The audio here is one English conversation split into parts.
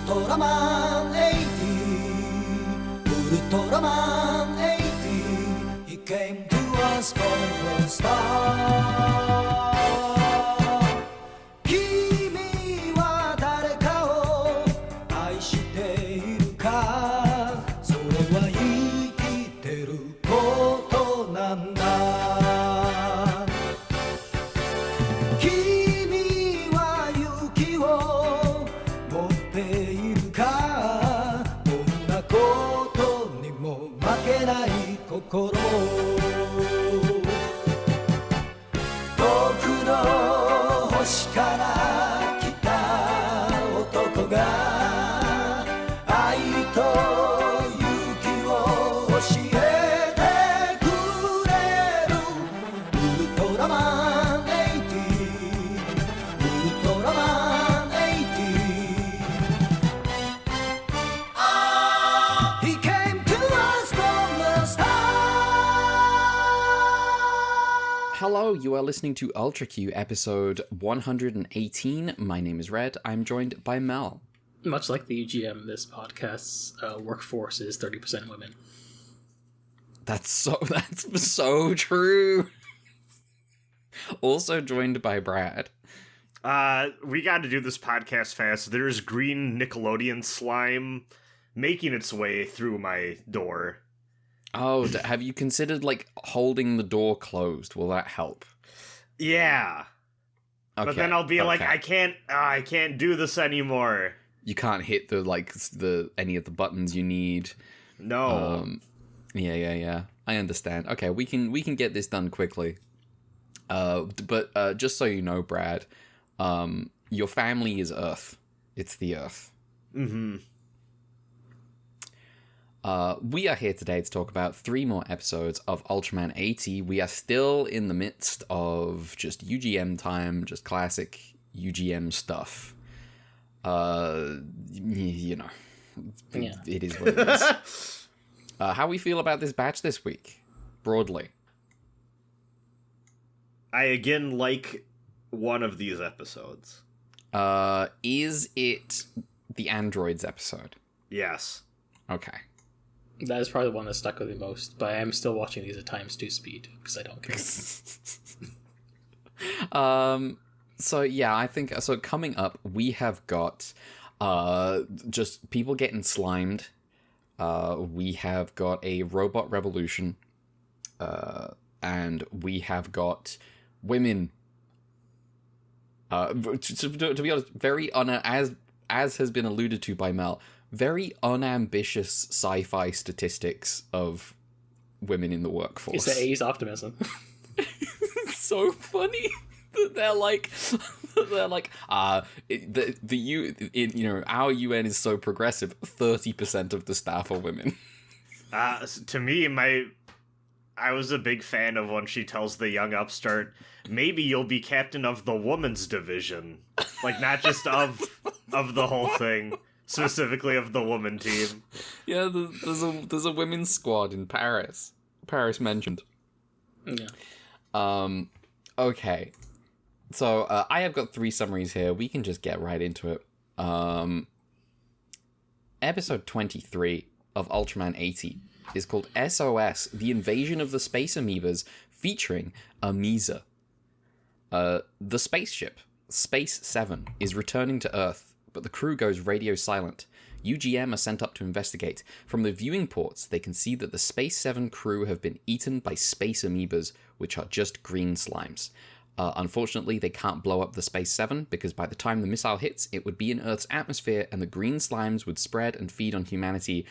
Ultraman 80, Ultraman 80, he came to us from the start. 君は誰かを愛しているか、それは生きてることなんだ。君は勇気を持っているか、どんなことにも負けない心。僕の星から来た男が愛と勇気を教えてくれる。ウルトラマン80、ウルトラマン80。He came to us from the start. Hello, you are listening to Ultra Q episode 118. My name is Red. I'm joined by Mel. Much like the UGM, this podcast's workforce is 30% women. That's so true. Also joined by Brad. We got to do this podcast fast. There's green Nickelodeon slime making its way through my door. Oh, have you considered, like, holding the door closed? Will that help? Yeah. Okay. But then I'll be like, I can't do this anymore. You can't hit any of the buttons you need. No. Yeah. I understand. Okay, we can get this done quickly. But just so you know, Brad, your family is Earth. It's the Earth. Mm-hmm. We are here today to talk about 3 more episodes of Ultraman 80. We are still in the midst of just UGM time, just classic UGM stuff. You know, it is what it is. How we feel about this batch this week, broadly? I again like one of these episodes. Is it the androids episode? Yes. Okay. That is probably the one that stuck with me most, but I am still watching these at times 2 speed, because I don't care. So yeah, I think, so coming up, we have got, just people getting slimed. We have got a robot revolution, and we have got women, to be honest, very, as has been alluded to by Mel, very unambitious sci-fi statistics of women in the workforce. It's the A's optimism. It's so funny that they're like, our UN is so progressive. 30% of the staff are women. To me, I was a big fan of when she tells the young upstart, maybe you'll be captain of the women's division. Like, not just of the whole thing. Specifically of the woman team. Yeah, there's a women's squad in Paris. Paris mentioned. Yeah. Okay. So, I have got 3 summaries here. We can just get right into it. Episode 23 of Ultraman 80 is called SOS, The Invasion of the Space Amoebas, featuring Amisa. The spaceship, Space 7, is returning to Earth, but the crew goes radio silent. UGM are sent up to investigate. From the viewing ports, they can see that the Space 7 crew have been eaten by space amoebas, which are just green slimes. Unfortunately, they can't blow up the Space 7, because by the time the missile hits, it would be in Earth's atmosphere, and the green slimes would spread and feed on humanity.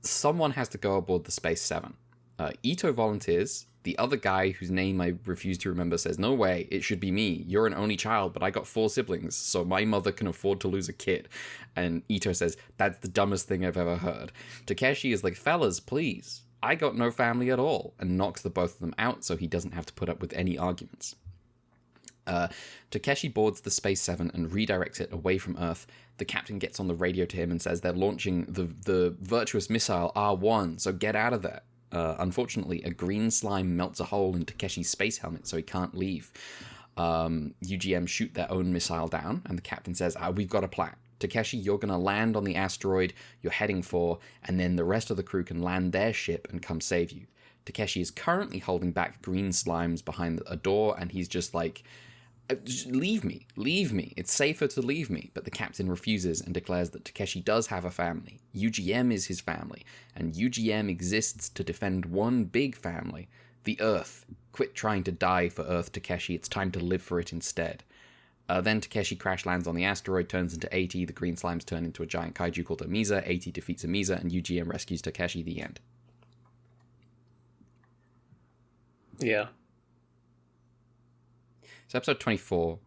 Someone has to go aboard the Space 7. Ito volunteers. The other guy, whose name I refuse to remember, says, no way, it should be me. You're an only child, but I got 4 siblings, so my mother can afford to lose a kid. And Ito says, that's the dumbest thing I've ever heard. Takeshi is like, fellas, please. I got no family at all, and knocks the both of them out so he doesn't have to put up with any arguments. Takeshi boards the Space 7 and redirects it away from Earth. The captain gets on the radio to him and says they're launching the virtuous missile R1, so get out of there. Unfortunately, a green slime melts a hole in Takeshi's space helmet, so he can't leave. UGM shoot their own missile down, and the captain says, we've got a plan. Takeshi, you're going to land on the asteroid you're heading for, and then the rest of the crew can land their ship and come save you. Takeshi is currently holding back green slimes behind a door, and he's just like, leave me, it's safer to leave me. But the captain refuses and declares that Takeshi does have a family. UGM is his family, and UGM exists to defend one big family, the Earth. Quit trying to die for Earth, Takeshi, it's time to live for it instead. Then Takeshi crash lands on the asteroid, turns into 80, the green slimes turn into a giant kaiju called Amisa, 80 defeats Amisa, and UGM rescues Takeshi, the end. Yeah. So episode 24.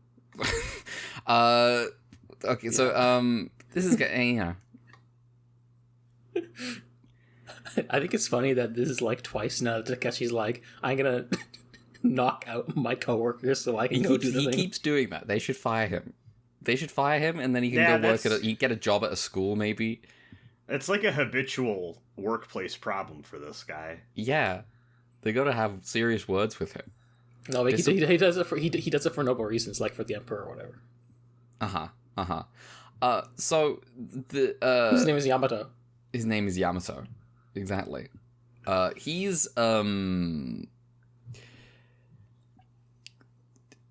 Okay, so this is you know. I think it's funny that this is like twice now that Takeshi's like, I'm gonna knock out my coworkers so I can go do the thing. He keeps doing that. They should fire him. And then he can go work he get a job at a school maybe. It's like a habitual workplace problem for this guy. Yeah. They gotta have serious words with him. No, like he does it for he does it for noble reasons, like for the Emperor or whatever. So the his name is Yamato. His name is Yamato. Exactly. He's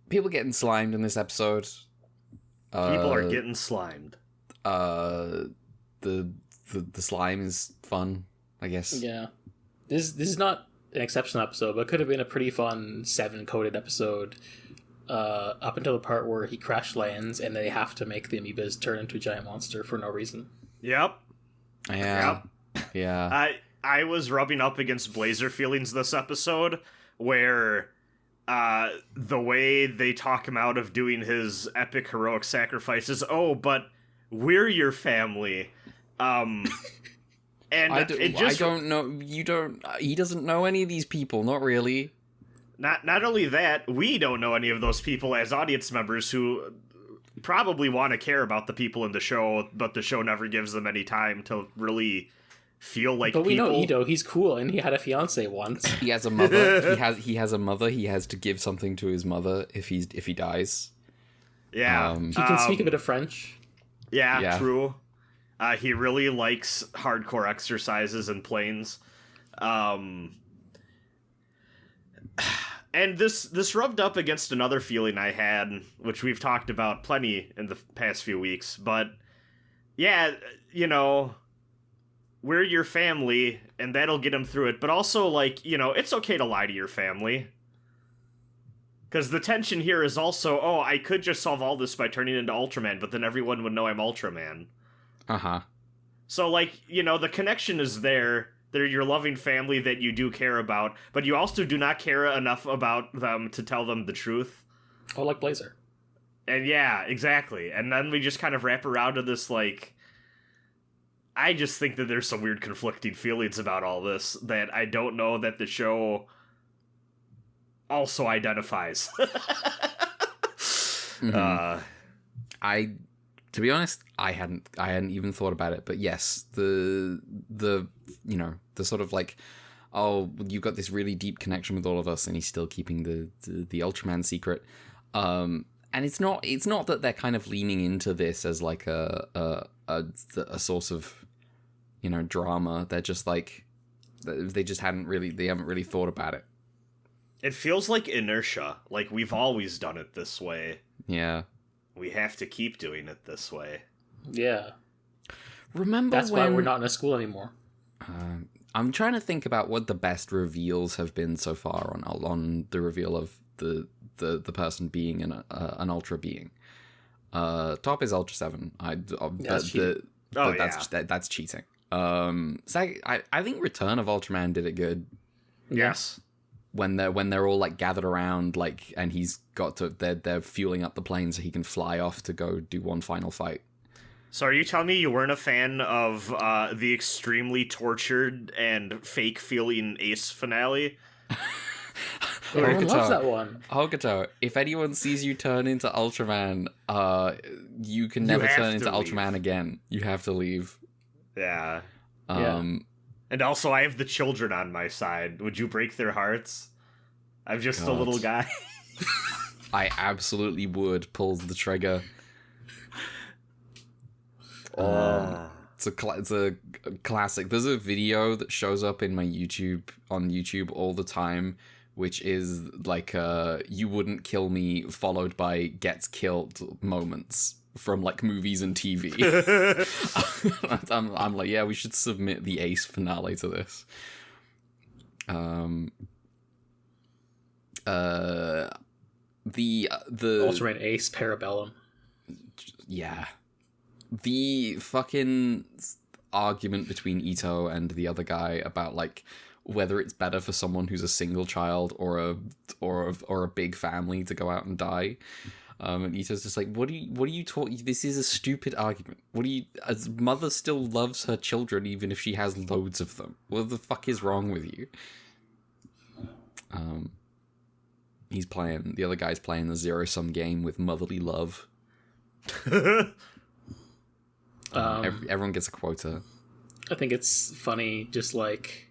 people getting slimed in this episode. People are getting slimed. The slime is fun, I guess. Yeah. This is not an exceptional episode, but it could have been a pretty fun 7-coded episode. Up until the part where he crash lands and they have to make the amoebas turn into a giant monster for no reason. Yep. Yeah. Yep. Yeah. I was rubbing up against Blazer feelings this episode, where the way they talk him out of doing his epic heroic sacrifices. Oh, but we're your family. And I don't know. He doesn't know any of these people. Not really. Not only that, we don't know any of those people as audience members who probably want to care about the people in the show, but the show never gives them any time to really feel like But we people. know Ito, he's cool, and he had a fiance once. He has a mother. he has a mother. He has to give something to his mother if he dies. Yeah. He can speak a bit of French. Yeah, true. He really likes hardcore exercises and planes. And this rubbed up against another feeling I had, which we've talked about plenty in the past few weeks. But yeah, we're your family, and that'll get him through it. But also, it's okay to lie to your family. Because the tension here is also, I could just solve all this by turning into Ultraman, but then everyone would know I'm Ultraman. Uh-huh. So, the connection is there. They're your loving family that you do care about, but you also do not care enough about them to tell them the truth. Oh, like Blazer. And yeah, exactly. And then we just kind of wrap around to this, I just think that there's some weird conflicting feelings about all this that I don't know that the show also identifies. Mm-hmm. To be honest, I hadn't even thought about it, but yes, the sort of you've got this really deep connection with all of us, and he's still keeping the Ultraman secret. And it's not that they're kind of leaning into this as a source of drama. They're just they haven't really thought about it. It feels like inertia, like we've always done it this way. Yeah. We have to keep doing it this way. Yeah. Remember That's why we're not in a school anymore. I'm trying to think about what the best reveals have been so far on the reveal of the person being an Ultra being. Top is Ultra 7. That's cheating. I think Return of Ultraman did it good. Yes. When they're all gathered around, and he's got to they're fueling up the plane so he can fly off to go do one final fight. So are you telling me you weren't a fan of the extremely tortured and fake feeling Ace finale? Everyone loves that one. Hokuto, if anyone sees you turn into Ultraman, you can never turn into Ultraman again. You have to leave. Yeah. Yeah. And also, I have the children on my side. Would you break their hearts? I'm just a little guy. I absolutely would pull the trigger. It's a classic. There's a video that shows up in my on YouTube all the time, which is like "You wouldn't kill me" followed by "gets killed" moments from like movies and TV. I'm like, yeah, we should submit the Ace finale to this. The Ultraman Ace Parabellum. Yeah. The fucking argument between Ito and the other guy about like whether it's better for someone who's a single child or a big family to go out and die. And Ito's just like, what are you talking? This is a stupid argument. A mother still loves her children even if she has loads of them. What the fuck is wrong with you? The other guy's playing the zero-sum game with motherly love. Everyone gets a quota. I think it's funny, just like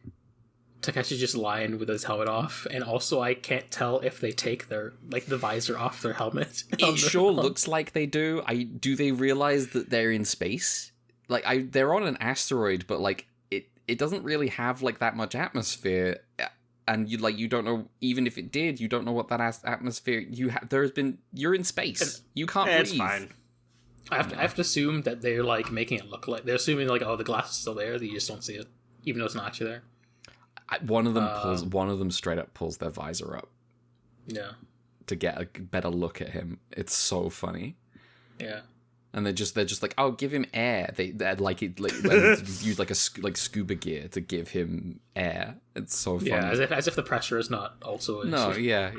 Takeshi's just lying with his helmet off, and also I can't tell if they take the visor off their helmet. It sure looks like they do. Do they realize that they're in space? They're on an asteroid, but like it doesn't really have like that much atmosphere, and you don't know, even if it did, you don't know what that atmosphere you're in space. You can't breathe. It's fine. I have to assume that they're like making it look like they're assuming like, oh, the glass is still there, that you just don't see it, even though it's not actually there. One of them straight up pulls their visor up. Yeah. To get a better look at him. It's so funny. Yeah. And they're just like, oh, give him air. They're use like scuba gear to give him air. It's so funny. Yeah, as if the pressure is not also an issue. Yeah.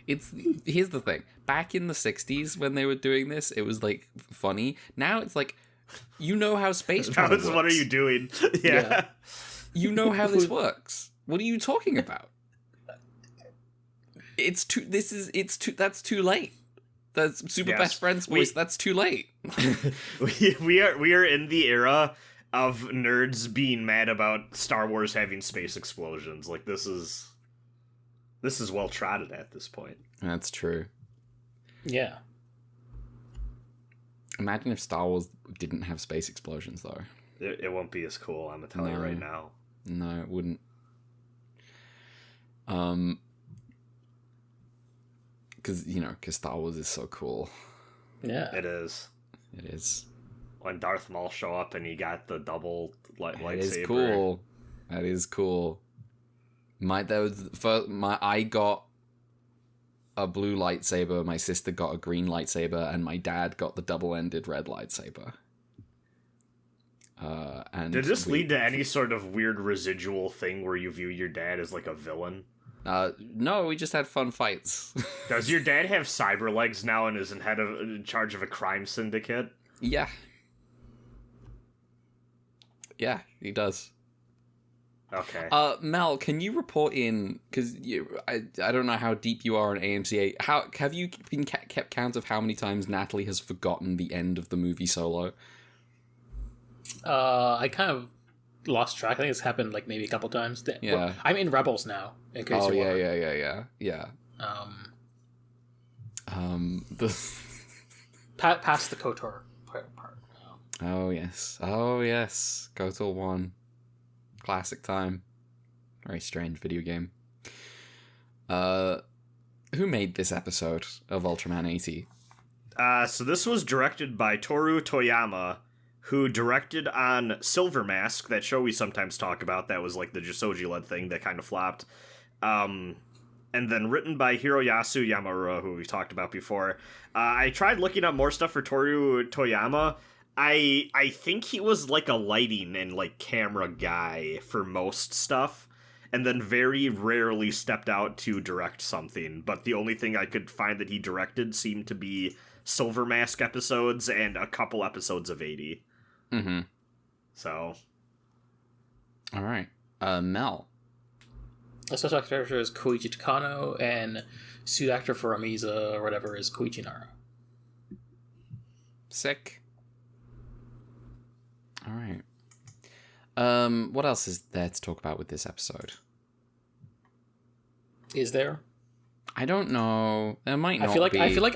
Here's the thing. Back in the 60s when they were doing this, it was like funny. Now it's like, you know how space travel works. What are you doing? Yeah. You know how this works. What are you talking about? That's too late. That's Super Best Friends voice. That's too late. we are in the era of nerds being mad about Star Wars having space explosions. Like this is well trodden at this point. That's true. Yeah. Imagine if Star Wars didn't have space explosions, though. It won't be as cool. I'm gonna tell you right now. No, it wouldn't. Because Star Wars is so cool. Yeah, it is. It is. When Darth Maul show up and he got the double lightsaber. It is cool. That is cool. I got a blue lightsaber. My sister got a green lightsaber, and my dad got the double-ended red lightsaber. And did this lead to any sort of weird residual thing where you view your dad as like a villain? No, we just had fun fights. Does your dad have cyber legs now and is in charge of a crime syndicate? Yeah. Yeah, he does. Okay. Mel, can you report in, because I don't know how deep you are on AMCA. How have you been kept count of how many times Natalie has forgotten the end of the movie Solo? I kind of lost track. I think it's happened like maybe a couple times. Yeah. I'm in Rebels now. In case yeah. Past the KOTOR part. Oh yes. KOTOR 1. Classic time. Very strange video game. Who made this episode of Ultraman 80? So this was directed by Toru Toyama, who directed on Silver Mask, that show we sometimes talk about, that was like the Josoji-led thing that kind of flopped. And then written by Hiroyasu Yamamura, who we've talked about before. I tried looking up more stuff for Toru Toyama. I think he was like a lighting and like camera guy for most stuff, and then very rarely stepped out to direct something. But the only thing I could find that he directed seemed to be Silver Mask episodes and a couple episodes of 80. Mm-hmm. So. All right. Mel. The special character is Koichi Takano, and suit actor for Amiza or whatever is Koichi Nara. Sick. All right. What else is there to talk about with this episode? Is there? I don't know. There might not be. I feel like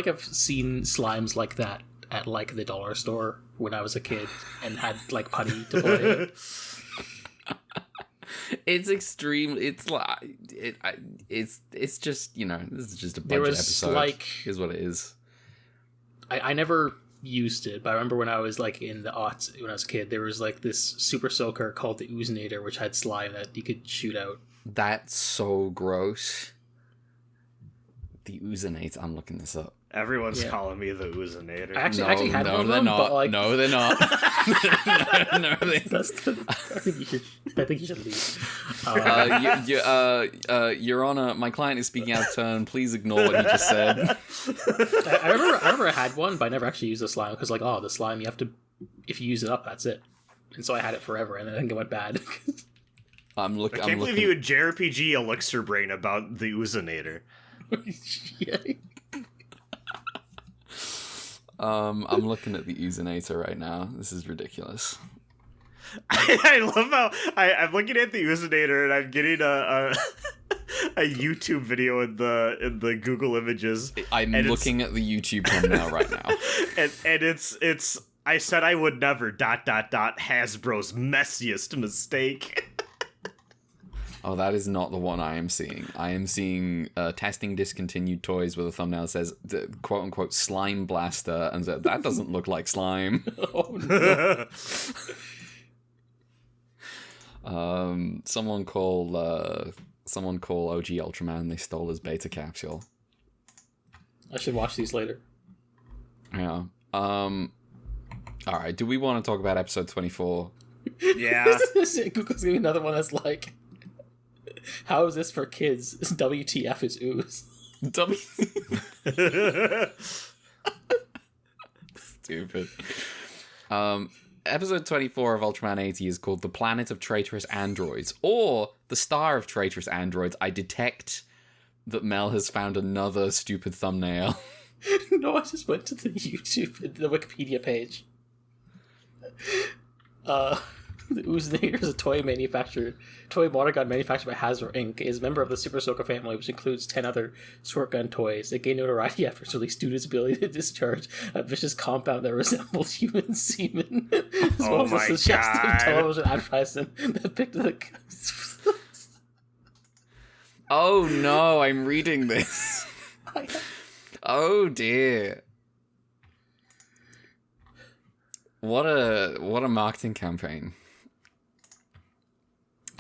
I've seen slimes like that at like the dollar store when I was a kid and had like putty to play. It's extreme. It's like it's just, you know, this is just a budget There was episode. like, is what it is. I never used it, but I remember when I was like in the aughts when I was a kid, there was like this super soaker called the Oozinator, which had slime that you could shoot out. That's so gross. The Oozinator. I'm looking this up. Everyone's Yeah. calling me the Oozinator. I actually had one of they're them, not. but like No, they're not. no, they're that's I think you should leave. Your Honor, my client is speaking out of turn. Please ignore what he just said. I remember I had one, but I never actually used the slime because like, oh, the slime, you have to, if you use it up, that's it. And so I had it forever, and then I think it went bad. I I can't believe you would JRPG Elixir Brain about the Oozinator. Yeah. I'm looking at the Oozinator right now. This is ridiculous. I love how I'm looking at the Oozinator and I'm getting a YouTube video in the Google Images. I'm looking at the YouTube thumbnail right now. and it's I said I would never ... Hasbro's messiest mistake. Oh, that is not the one I am seeing. I am seeing testing discontinued toys with a thumbnail that says quote unquote slime blaster, and so that doesn't look like slime. Oh no. Someone call OG Ultraman. They stole his beta capsule. I should watch these later. Yeah. All right. Do we want to talk about episode 24? Yeah. Google's giving me another one that's like, how is this for kids? WTF is ooze. Stupid. Episode 24 of Ultraman 80 is called The Planet of Traitorous Androids, or The Star of Traitorous Androids. I detect that Mel has found another stupid thumbnail. No, I just went to the the Wikipedia page. The Oozinator is a toy water gun manufactured by Hasbro Inc. Is a member of the Super Soaker family, which includes 10 other squirt gun toys. It gained notoriety after its release due to its ability to discharge a vicious compound that resembled human semen, as well as a suggestive television advertisement that depicted the. Oh no, I'm reading this. Oh dear. What a marketing campaign.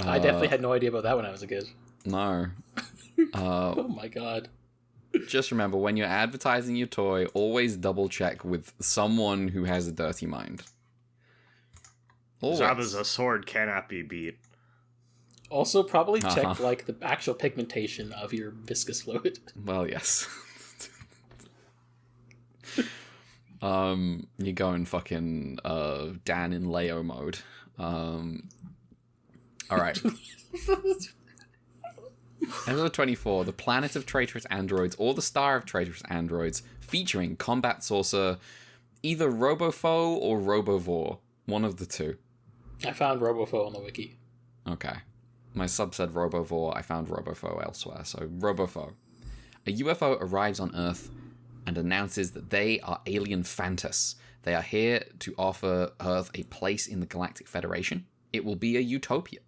I definitely had no idea about that when I was a kid. No. Oh my god. Just remember, when you're advertising your toy, always double check with someone who has a dirty mind. Always. Zaba's sword cannot be beat. Also, probably check like the actual pigmentation of your viscous fluid. Well, yes. You go in fucking Dan in Leo mode. Alright. Episode 24, The Planet of Traitorous Androids, or The Star of Traitorous Androids, featuring Combat Saucer, either Robofoe or Robovore. One of the two. I found Robofoe on the wiki. Okay. My sub said Robovore, I found Robofoe elsewhere, so Robofoe. A UFO arrives on Earth and announces that they are alien Phantas. They are here to offer Earth a place in the Galactic Federation. It will be a utopia.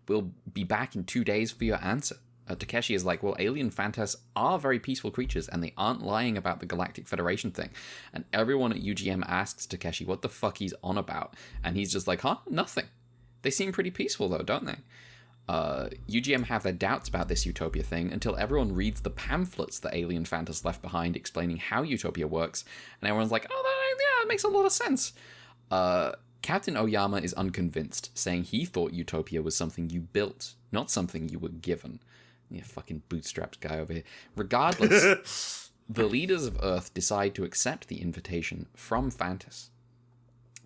We'll be back in 2 days for your answer. Takeshi is like, well, alien Phantas are very peaceful creatures, and they aren't lying about the Galactic Federation thing. And everyone at UGM asks Takeshi what the fuck he's on about. And he's just like, huh? Nothing. They seem pretty peaceful, though, don't they? UGM have their doubts about this utopia thing until everyone reads the pamphlets that Alien Phantas left behind explaining how utopia works, and everyone's like, oh, that makes a lot of sense. Captain Oyama is unconvinced, saying he thought utopia was something you built, not something you were given. Yeah, fucking bootstrapped guy over here. Regardless, the leaders of Earth decide to accept the invitation from Phantas.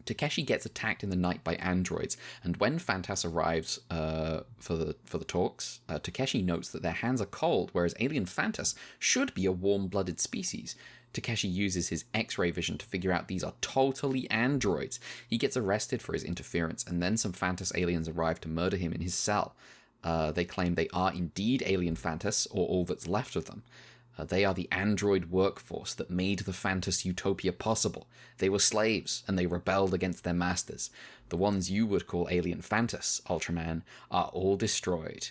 Takeshi gets attacked in the night by androids, and when Phantas arrives for the talks, Takeshi notes that their hands are cold, whereas alien Phantas should be a warm-blooded species. Takeshi uses his X-ray vision to figure out these are totally androids. He gets arrested for his interference, and then some Phantas aliens arrive to murder him in his cell. They claim they are indeed alien Phantas, or all that's left of them. They are the android workforce that made the Phantas utopia possible. They were slaves, and they rebelled against their masters. The ones you would call alien Phantas, Ultraman, are all destroyed.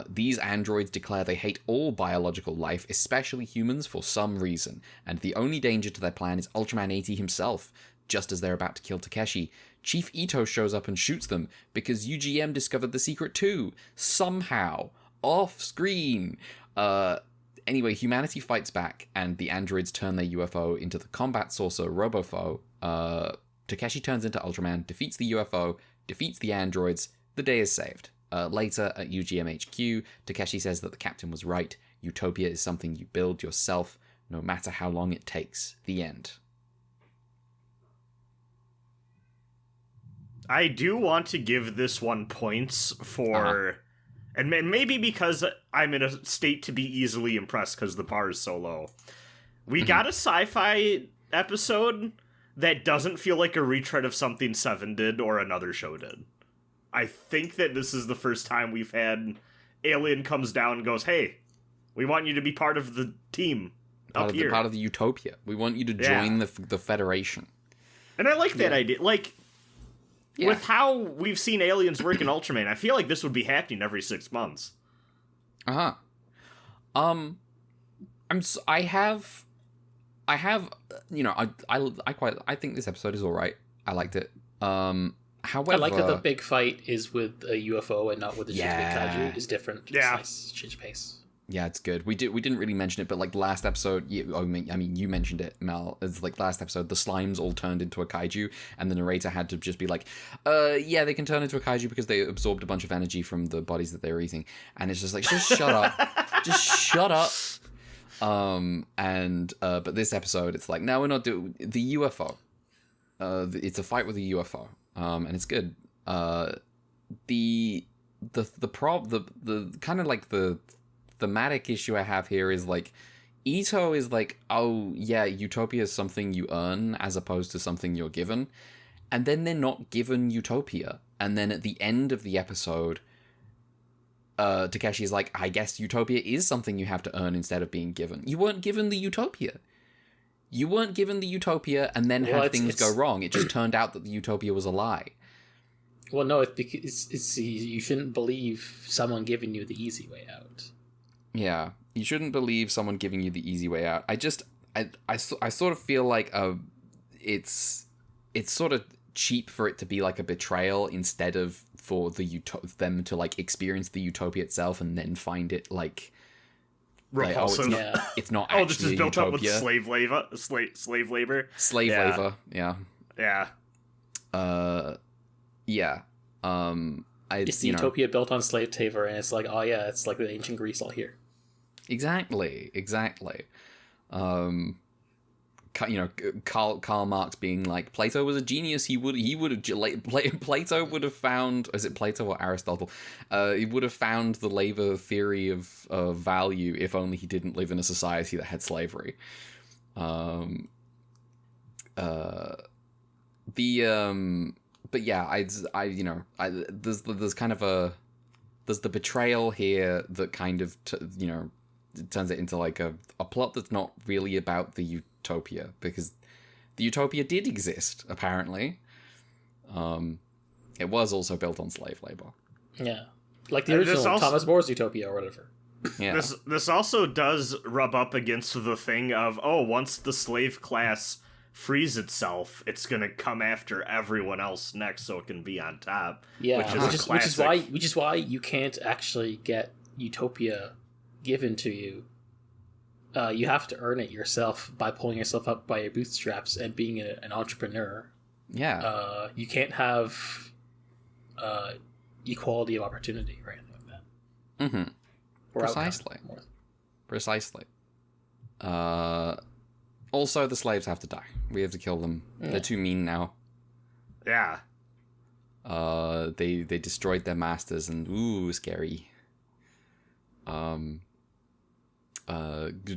These androids declare they hate all biological life, especially humans, for some reason, and the only danger to their plan is Ultraman 80 himself. Just as they're about to kill Takeshi, Chief Ito shows up and shoots them, because UGM discovered the secret too, somehow, off-screen. Anyway, humanity fights back, and the androids turn their UFO into the combat saucer Robofoe. Takeshi turns into Ultraman, defeats the UFO, defeats the androids. The day is saved. Later, at UGM HQ, Takeshi says that the captain was right. Utopia is something you build yourself, no matter how long it takes. The end. I do want to give this one points for... And maybe because I'm in a state to be easily impressed because the bar is so low. We got a sci-fi episode that doesn't feel like a retread of something Seven did or another show did. I think that this is the first time we've had Alien comes down and goes, hey, we want you to be part of the team up here. Part of the Utopia. We want you to join the Federation. And I like that idea. Like... Yeah. With how we've seen aliens work in Ultraman, I feel like this would be happening every 6 months. I have, you know, I think this episode is all right. I liked it. However, I like that the big fight is with a UFO and not with the kaiju. Is different. Yeah, it's nice. Change pace. Yeah, it's good. We didn't really mention it, but like last episode, I mean, you mentioned it, Mel. It's like last episode, the slimes all turned into a kaiju, and the narrator had to just be like, yeah, they can turn into a kaiju because they absorbed a bunch of energy from the bodies that they were eating, and it's just like, just shut up, just shut up. But this episode, it's like, no, we're not doing the UFO. It's a fight with a UFO, and it's good. The kind of like the thematic issue I have here is like Ito is like, oh yeah, Utopia is something you earn as opposed to something you're given, and then they're not given Utopia, and then at the end of the episode Takeshi's like, I guess Utopia is something you have to earn instead of being given. You weren't given the Utopia. And then had things go wrong. It just turned out that the Utopia was a lie. Well, no, it's because you shouldn't believe someone giving you the easy way out. Yeah, you shouldn't believe someone giving you the easy way out. I sort of feel like it's sort of cheap for it to be like a betrayal instead of for them to like experience the Utopia itself and then find it like repulsive. It's not actually this is built Utopia. Up with slave labor. Slave labor. Labor. Yeah. Yeah. It's the Utopia built on slave labor, and it's like, oh yeah, it's like the ancient Greece all here. Exactly. Karl Marx being like, Plato was a genius. Plato would have found, is it Plato or Aristotle? He would have found the labor theory of value if only he didn't live in a society that had slavery. But yeah, there's kind of there's the betrayal here that kind of turns it into like a plot that's not really about the Utopia, because the Utopia did exist apparently. It was also built on slave labor. Yeah, like the original Thomas More's Utopia or whatever. Yeah. This also does rub up against the thing of, once the slave class frees itself, it's gonna come after everyone else next, so it can be on top. Yeah, which is why you can't actually get Utopia given to you. You have to earn it yourself by pulling yourself up by your bootstraps and being an entrepreneur. Yeah. You can't have equality of opportunity or anything like that. Mm-hmm. Precisely. Also, the slaves have to die. We have to kill them. Yeah. They're too mean now. Yeah. They destroyed their masters, and ooh, scary.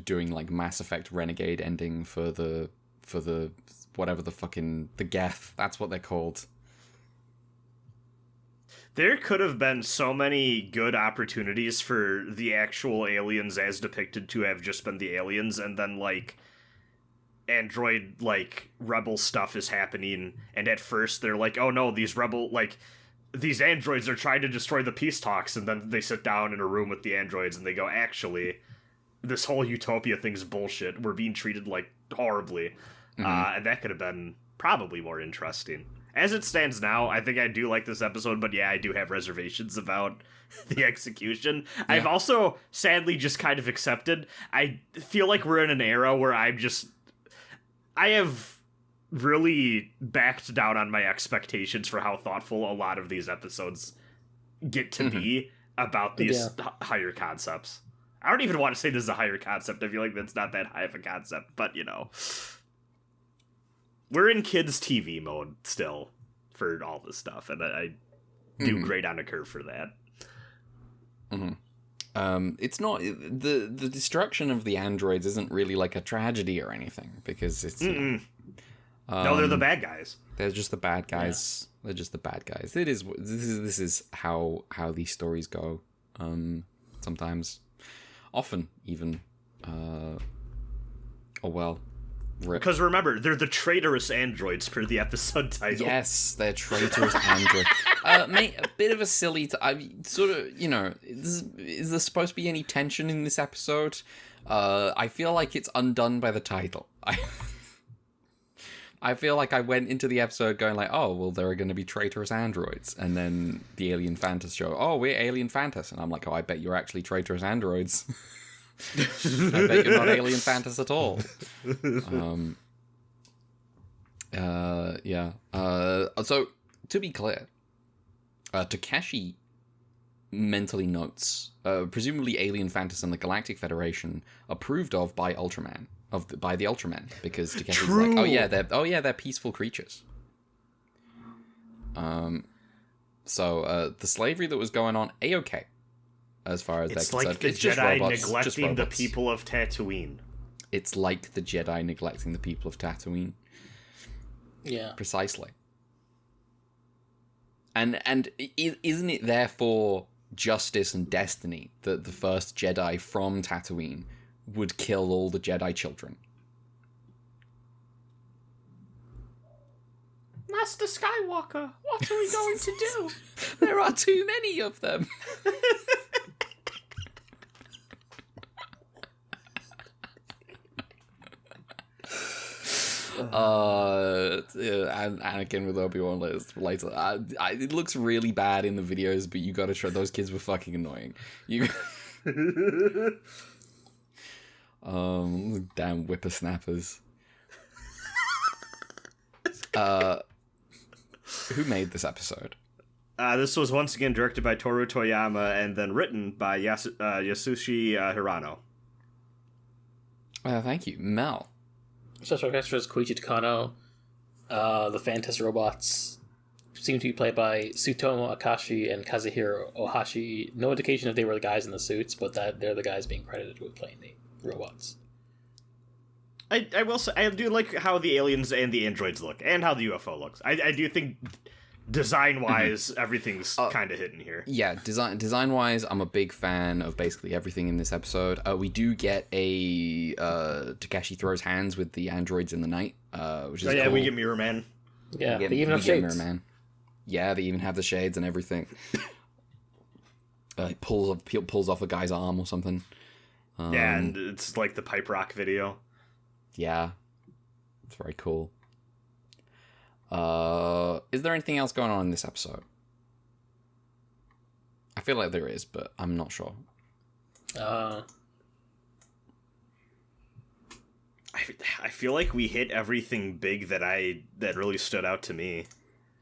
Doing like Mass Effect Renegade ending for the whatever the fucking the Geth. That's what they're called. There could have been so many good opportunities for the actual aliens as depicted to have just been the aliens, and then, like, android, like, rebel stuff is happening, and at first they're like, oh no, these androids are trying to destroy the peace talks, and then they sit down in a room with the androids, and they go, actually, this whole utopia thing's bullshit. We're being treated, like, horribly. And that could have been probably more interesting. As it stands now, I think I do like this episode, but yeah, I do have reservations about the execution. Yeah. I've also, sadly, just kind of accepted. I feel like we're in an era where I have really backed down on my expectations for how thoughtful a lot of these episodes get to be about these higher concepts. I don't even want to say this is a higher concept. I feel like that's not that high of a concept, but, you know. We're in kids' TV mode still for all this stuff, and I do great on a curve for that. It's not the destruction of the androids isn't really like a tragedy or anything, because it's no, they're the bad guys. They're just the bad guys. Yeah. They're just the bad guys. This is how these stories go. Sometimes, often even. Because remember, they're the traitorous androids per the episode title. Yes, they're traitorous androids. Mate, a bit of a silly... sort of, you know, is there supposed to be any tension in this episode? I feel like it's undone by the title. I feel like I went into the episode going like, oh, well, there are going to be traitorous androids. And then the Alien Phantas show, oh, we're Alien Phantas. And I'm like, oh, I bet you're actually traitorous androids. I bet you're not Alien Phantas at all. So, to be clear, Takeshi mentally notes, presumably Alien Phantas and the Galactic Federation approved of by Ultraman, by the Ultraman, because Takeshi's like, they're peaceful creatures. So the slavery that was going on, A-okay. As far as it's they're like concerned. the Jedi neglecting the people of Tatooine. It's like the Jedi neglecting the people of Tatooine. Yeah. Precisely. And isn't it therefore justice and destiny that the first Jedi from Tatooine would kill all the Jedi children? Master Skywalker, what are we going to do? There are too many of them. And Anakin with Obi-Wan later. It looks really bad in the videos, but you gotta try. Those kids were fucking annoying. Damn whippersnappers. Who made this episode? This was once again directed by Toru Toyama and then written by Yasushi Hirano. Thank you, Mel. Special extras: Koichi Takano. The Phantas robots seem to be played by Tsutomu Akashi and Kazuhiro Ohashi. No indication if they were the guys in the suits, but that they're the guys being credited with playing the robots. I will say, I do like how the aliens and the androids look, and how the UFO looks. I do think design-wise, everything's kind of hidden here. Yeah, design-wise, I'm a big fan of basically everything in this episode. We do get a Takeshi throws hands with the androids in the night, which is cool. We get Mirror Man. Yeah, they even have shades. Mirror Man. Yeah, they even have the shades and everything. He pulls off a guy's arm or something. Yeah, and it's like the pipe rock video. Yeah, it's very cool. Is there anything else going on in this episode? I feel like there is, but I'm not sure. I feel like we hit everything big that really stood out to me.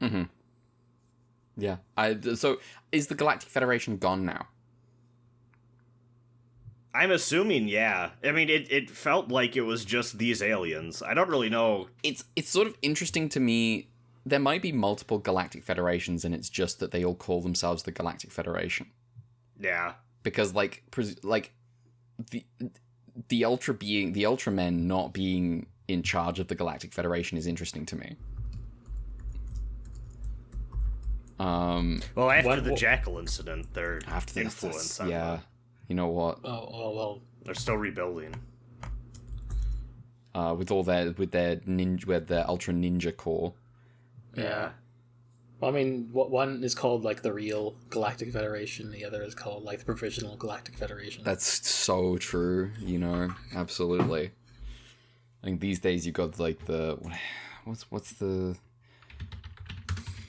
Mm-hmm. Yeah. So is the Galactic Federation gone now? I'm assuming, yeah. I mean, it felt like it was just these aliens. I don't really know. It's sort of interesting to me. There might be multiple Galactic Federations, and it's just that they all call themselves the Galactic Federation. Yeah. Because the Ultramen not being in charge of the Galactic Federation is interesting to me. Well, after What- the what- Jackal incident, their After influence this, on yeah. You know what? Oh well. they're still rebuilding. With their Ultra Ninja core. Yeah. Well, I mean, one is called like the real Galactic Federation. The other is called like the Provisional Galactic Federation. That's so true, absolutely. I think these days you got like what's the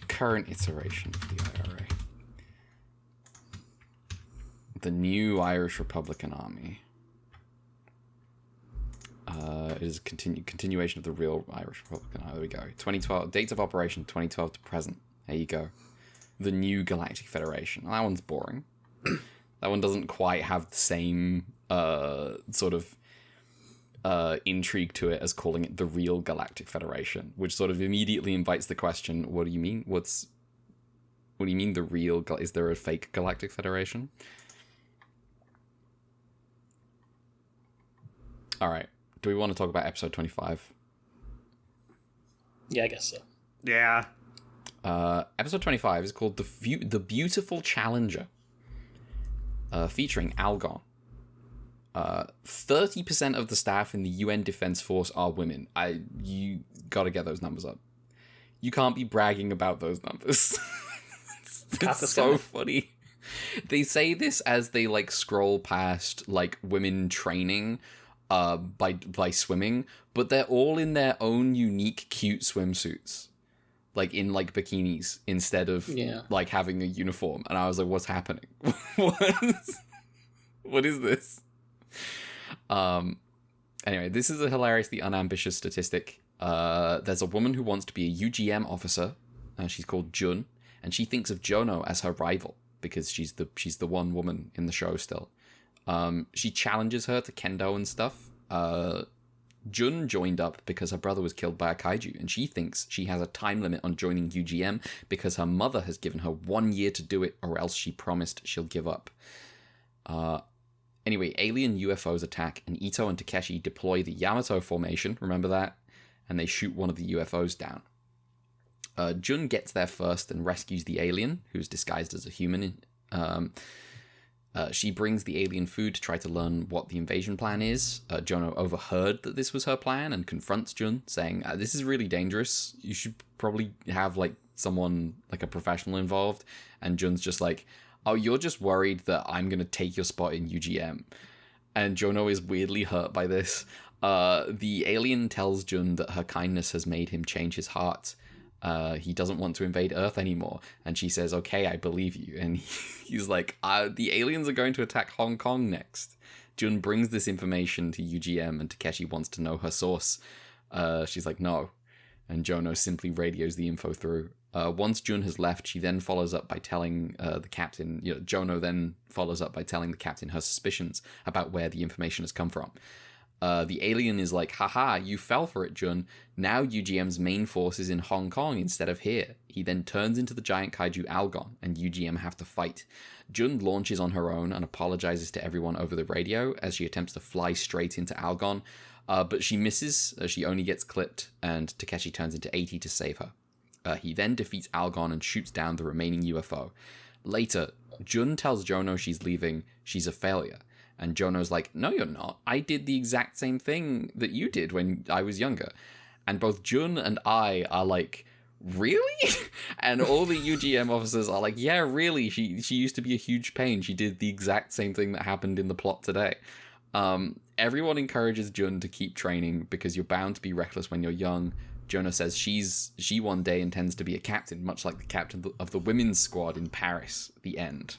current iteration of the IRA? The new Irish Republican Army. It is a continuation of the real Irish Republican Army. There we go. 2012 dates of operation 2012 to present. There you go. The new Galactic Federation. Well, that one's boring. That one doesn't quite have the same sort of intrigue to it as calling it the real Galactic Federation, which sort of immediately invites the question, what do you mean? What do you mean the real? Is there a fake Galactic Federation? All right. Do we want to talk about episode 25? Yeah, I guess so. Yeah. Episode 25 is called The Beautiful Challenger, featuring Algon. 30% of the staff in the UN Defense Force are women. You gotta get those numbers up. You can't be bragging about those numbers. It's so funny. They say this as they like scroll past like women training by swimming, but they're all in their own unique cute swimsuits, like in like bikinis instead of like having a uniform. And I was like, what's happening? What is this? Anyway, this is a hilariously unambitious statistic. There's a woman who wants to be a UGM officer. She's called Jun, and she thinks of Jono as her rival because she's the one woman in the show still. She challenges her to kendo and stuff. Jun joined up because her brother was killed by a kaiju, and she thinks she has a time limit on joining UGM because her mother has given her 1 year to do it, or else she promised she'll give up. Anyway, alien UFOs attack, and Ito and Takeshi deploy the Yamato formation, remember that? And they shoot one of the UFOs down. Jun gets there first and rescues the alien, who's disguised as a human. She brings the alien food to try to learn what the invasion plan is. Jono overheard that this was her plan and confronts Jun, saying, this is really dangerous. You should probably have like someone, like a professional involved. And Jun's just like, oh, you're just worried that I'm going to take your spot in UGM. And Jono is weirdly hurt by this. The alien tells Jun that her kindness has made him change his heart. He doesn't want to invade Earth anymore. And she says, okay, I believe you. And he's like, the aliens are going to attack Hong Kong next. Jun brings this information to UGM, and Takeshi wants to know her source. She's like, no. And Jono simply radios the info through. Once Jun has left, she then follows up by telling the captain, Jono then follows up by telling the captain her suspicions about where the information has come from. The alien is like, haha, you fell for it, Jun. Now UGM's main force is in Hong Kong instead of here. He then turns into the giant kaiju Algon, and UGM have to fight. Jun launches on her own and apologizes to everyone over the radio as she attempts to fly straight into Algon, but she misses. She only gets clipped, and Takeshi turns into 80 to save her. He then defeats Algon and shoots down the remaining UFO. Later, Jun tells Jono she's leaving, she's a failure. And Jono's like, no, you're not. I did the exact same thing that you did when I was younger. And both Jun and I are like, really? And all the UGM officers are like, yeah, really. She used to be a huge pain. She did the exact same thing that happened in the plot today. Everyone encourages Jun to keep training because you're bound to be reckless when you're young. Jono says she one day intends to be a captain, much like the captain of the women's squad in Paris. The end.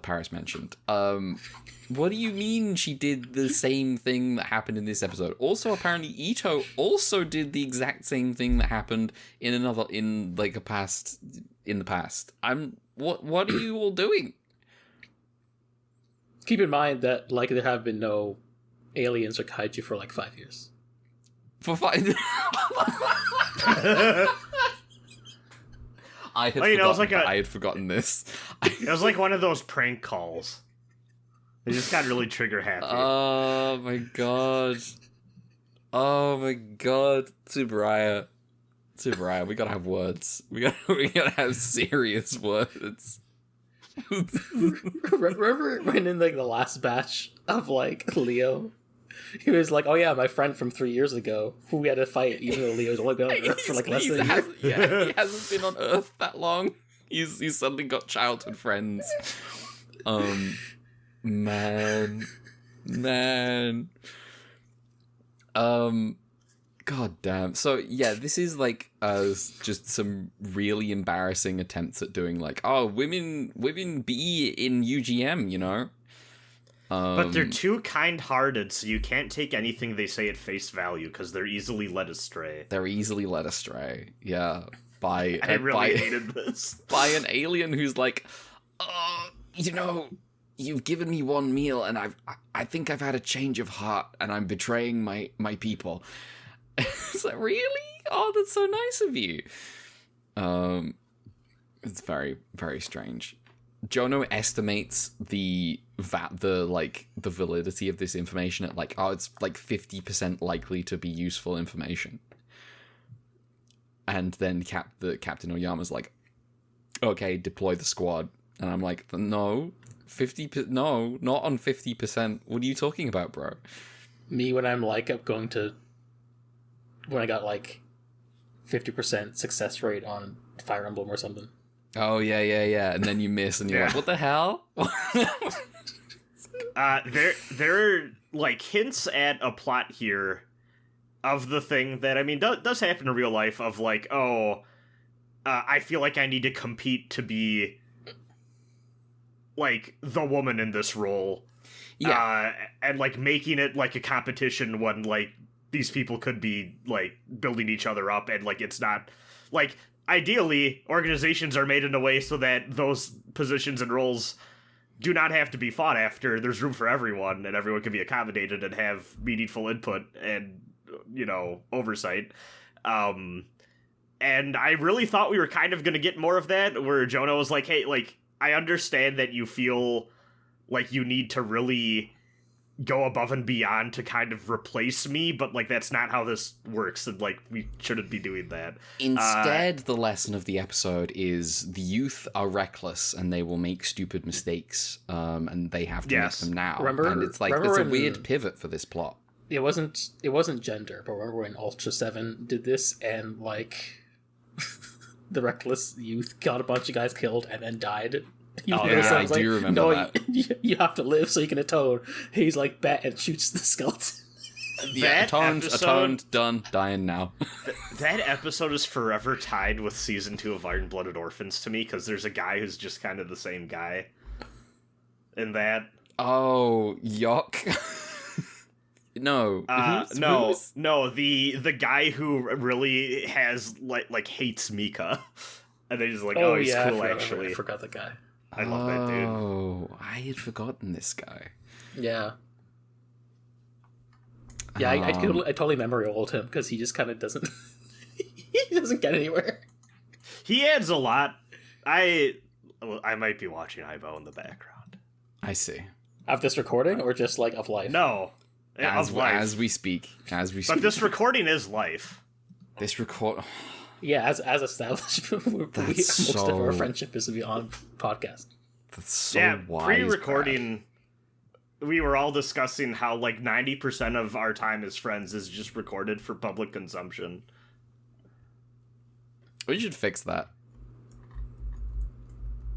Paris mentioned. What do you mean she did the same thing that happened in this episode? Also, apparently Ito also did the exact same thing that happened in the past. What are you all doing? Keep in mind that like there have been no aliens or kaiju for like 5 years. For 5 I had forgotten this. It was like one of those prank calls. They just got really trigger happy. Oh my god. Oh my god, Tsuburaya. Right, we gotta have words. We gotta have serious words. Remember when in like the last batch of like Leo, he was like, "Oh yeah, my friend from 3 years ago who we had to fight, even though Leo's only been on Earth for like less than a year." He hasn't been on Earth that long. He's suddenly got childhood friends. Man. God damn. So yeah, this is like just some really embarrassing attempts at doing like, oh, women be in UGM, you know? But they're too kind-hearted, so you can't take anything they say at face value because they're easily led astray. Yeah. By I really hated this. By an alien who's like, oh, you know, you've given me one meal and I think I've had a change of heart and I'm betraying my people. It's like, really? Oh, that's so nice of you. It's very, very strange. Jono estimates the validity of this information at like, oh, it's like 50% likely to be useful information. And then Captain Oyama's like, okay, deploy the squad. And I'm like, no, no, not on 50%. What are you talking about, bro? Me, when I'm like, when I got like 50% success rate on Fire Emblem or something. Oh, yeah. And then you miss and you're like, what the hell? There are like hints at a plot here of the thing that, I mean, does happen in real life of like, I feel like I need to compete to be like the woman in this role. Yeah. And like making it like a competition when like these people could be like building each other up, and like it's not like, ideally organizations are made in a way so that those positions and roles do not have to be fought after. There's room for everyone and everyone can be accommodated and have meaningful input and, you know, oversight. And I really thought we were kind of going to get more of that, where Jono was like, hey, like, I understand that you feel like you need to really go above and beyond to kind of replace me, but like that's not how this works, and like we shouldn't be doing that. Instead, the lesson of the episode is the youth are reckless and they will make stupid mistakes, and they have to make them now. And it's like it's a weird pivot for this plot. It wasn't gender, but remember when Ultra 7 did this and like the reckless youth got a bunch of guys killed and then died? I do remember that. You have to live so you can atone. He's like, bet, and shoots the skeleton. Yeah, atoned, done, dying now. That episode is forever tied with season 2 of Iron Blooded Orphans to me, because there's a guy who's just kind of the same guy in that. Oh, yuck. No. No, the guy who really has like hates Mika. And they just like, oh he's cool, actually. I forgot that guy. I love that dude. Oh, I had forgotten this guy. Yeah. Yeah, I totally memory old him, because he just kind of doesn't... he doesn't get anywhere. He adds a lot. I might be watching Ibo in the background. I see. Of this recording, or just like of life? No. Of life. As we speak. But this recording is life. This record... Yeah, as established, most of our friendship is to be on podcast. That's so wise. Pre-recording, we were all discussing how like 90% of our time as friends is just recorded for public consumption. We should fix that.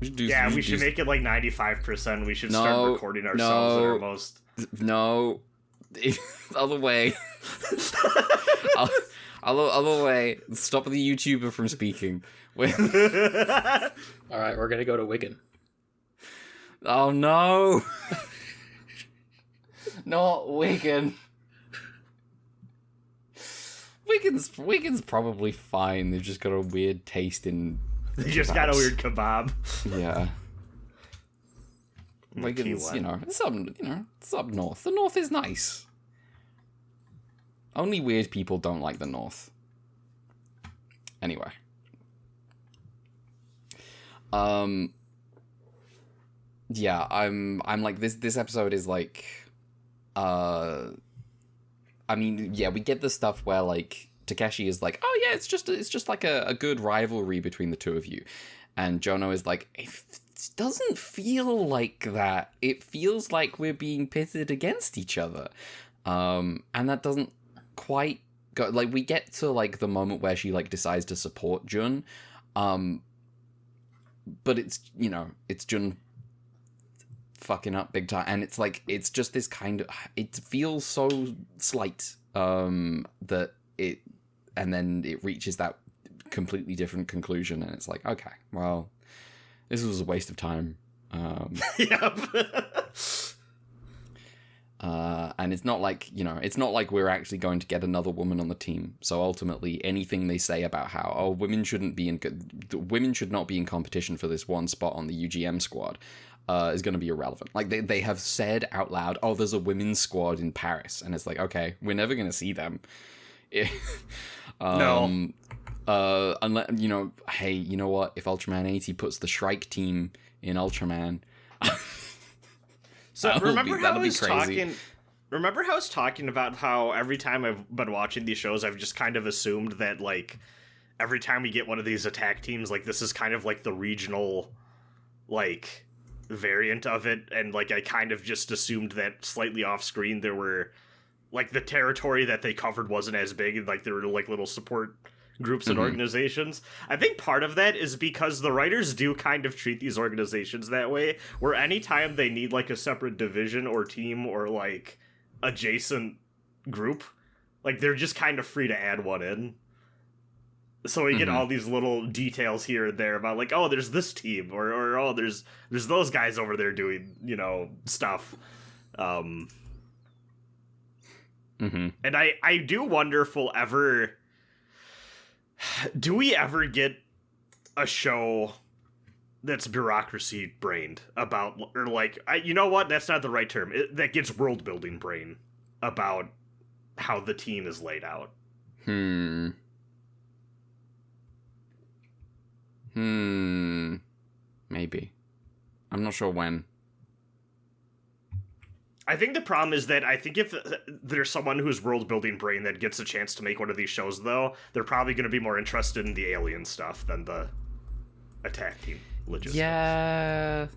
We should make it like 95%. We should start recording ourselves in our most... No. Other way. Other way. Stop the YouTuber from speaking. Alright, we're gonna go to Wigan. Oh no! Not Wigan. Wigan's probably fine. They've just got a weird taste in They just got a weird kebab. Yeah. Wigan's, it's up north. The north is nice. Only weird people don't like the north. Anyway. Yeah, I'm like this episode is like I mean, yeah, we get the stuff where like Takeshi is like, oh yeah, it's just like a good rivalry between the two of you. And Jono is like, it doesn't feel like that. It feels like we're being pitted against each other. And that doesn't quite go, like, we get to like the moment where she like decides to support Jun. But it's, you know, it's Jun fucking up big time, and it's like, it's just this kind of, it feels so slight, that it, and then it reaches that completely different conclusion, and it's like, okay, well, this was a waste of time. Yep. And it's not like, you know, it's not like we're actually going to get another woman on the team. So ultimately, anything they say about how, women should not be in competition for this one spot on the UGM squad, is going to be irrelevant. Like, they have said out loud, oh, there's a women's squad in Paris, and it's like, okay, we're never going to see them. No. Unless, you know, hey, you know what? If Ultraman 80 puts the Shrike team in Ultraman, so remember how I was crazy. talking about how every time I've been watching these shows, I've just kind of assumed that, like, every time we get one of these attack teams, like, this is kind of like the regional, like, variant of it, and like I kind of just assumed that slightly off screen there were, like, the territory that they covered wasn't as big, and like there were like little support groups and organizations. I think part of that is because the writers do kind of treat these organizations that way, where anytime they need like a separate division or team or like adjacent group, like they're just kind of free to add one in. So we get all these little details here and there about like, oh, there's this team, or oh, there's those guys over there doing, you know, stuff. And I do wonder if we'll ever, do we ever get a show that's bureaucracy brained about, or like, you know what, that's not the right term, that gets world building brain about how the team is laid out. Maybe. I'm not sure when. I think the problem is that I think if there's someone who's world building brain that gets a chance to make one of these shows, though, they're probably going to be more interested in the alien stuff than the attack team logistics. Yeah,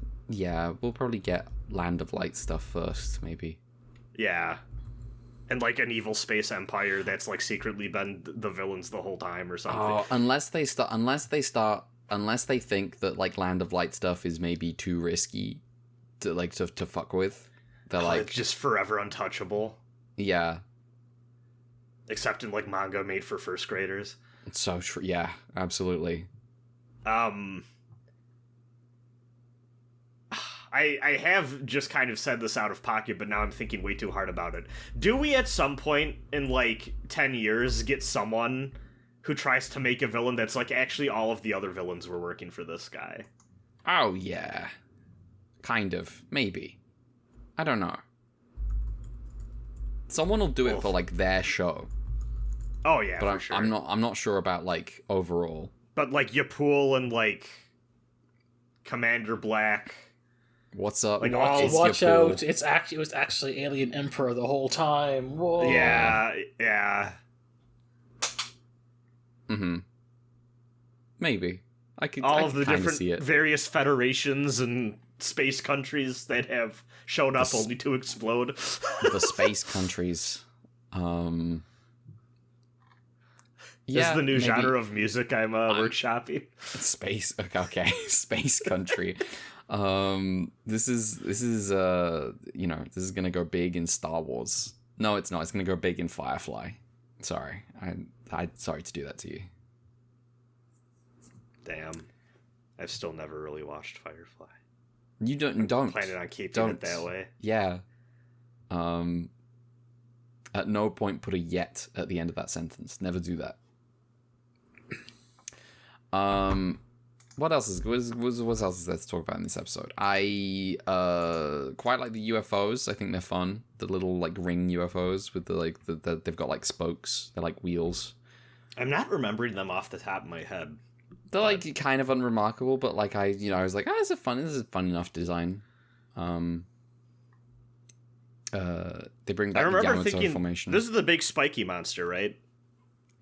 we'll probably get Land of Light stuff first, maybe. Yeah. And like an evil space empire that's like secretly been the villains the whole time or something. Oh, unless they think that like Land of Light stuff is maybe too risky to like to fuck with. They're like, it's just forever untouchable. Yeah. Except in like manga made for first graders. It's so true. Yeah, absolutely. I have just kind of said this out of pocket, but now I'm thinking way too hard about it. Do we at some point in like 10 years get someone who tries to make a villain that's like, actually all of the other villains were working for this guy? Oh, yeah. Kind of. Maybe. I don't know. Someone will do it for like their show. Oh yeah, but for sure. I'm not sure about like overall. But like Yapul and like Commander Black. What's up? Like, watch out! It was actually Alien Emperor the whole time. Whoa. Yeah. Maybe. I could all I of could the different see it. various federations and space countries that have shown up only to explode. The space countries. Yeah, this is the new genre of music I'm workshopping. Space. Okay. Space country. This is this is gonna go big in Star Wars. No, it's not. It's gonna go big in Firefly. Sorry, I sorry to do that to you. Damn, I've still never really watched Firefly. You don't. I'm planning on keeping it that way. Yeah. At no point put a yet at the end of that sentence. Never do that. What else is what else is there to talk about in this episode? I quite like the UFOs. I think they're fun. The little like ring UFOs with the they've got like spokes. They're like wheels. I'm not remembering them off the top of my head. They're like kind of unremarkable, but like I was like, this is a fun enough design. They bring back the Yamato formation. This is the big spiky monster, right?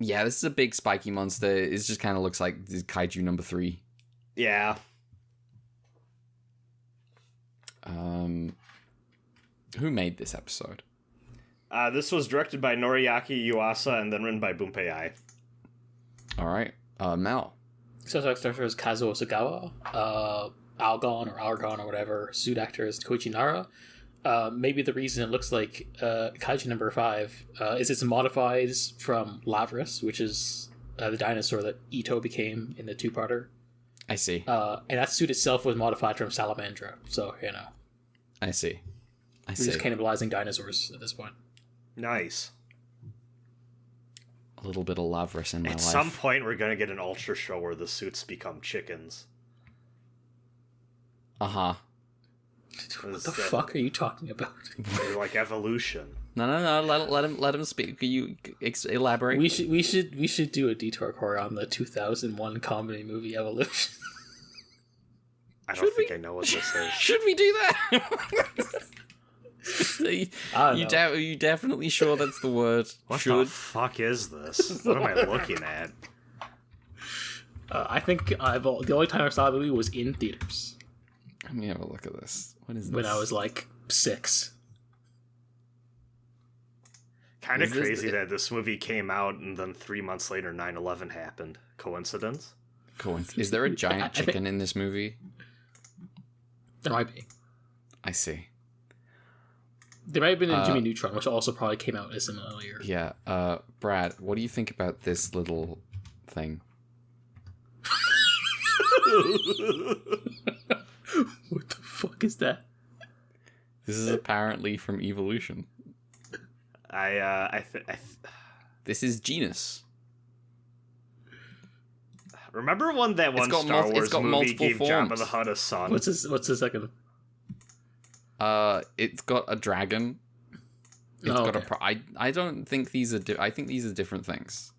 Yeah, this is a big spiky monster. It just kind of looks like the Kaiju number 3. Yeah. Who made this episode? This was directed by Noriaki Yuasa and then written by Bunpei Ai. All right. Mel. Suspect director is Kazuo Sagawa. Algon or Argon or whatever. Suit actor is Koichi Nara. Maybe the reason it looks like Kaiju number 5 is it's modified from Lavras, which is the dinosaur that Ito became in the two-parter. I see. And that suit itself was modified from Salamandra. So, I see. we're just cannibalizing dinosaurs at this point. Nice. A little bit of Lavras in my life. At some point, we're gonna get an Ultra show where the suits become chickens. Uh-huh. What the fuck are you talking about? They're like evolution. No. Let him speak. Can you elaborate? We should do a detour core on the 2001 comedy movie Evolution. I don't think I know what this is. Should we do that? Are you definitely sure that's the word? What should? the fuck is this? What am I looking at? I think the only time I saw the movie was in theaters. Let me have a look at this. What is this? When I was like 6. Kind of crazy that this movie came out and then 3 months later 9/11 happened. Coincidence? Is there a giant chicken in this movie? There might be. I see. There might have been in Jimmy Neutron, which also probably came out a similar year. Yeah. Brad, what do you think about this little thing? What the fuck is that? This is apparently from Evolution. This is Genus. Remember when that one Star Wars movie gave Jabba the Hutt a son? What's the second? It's got a dragon. It's got a. I don't think these are. I think these are different things.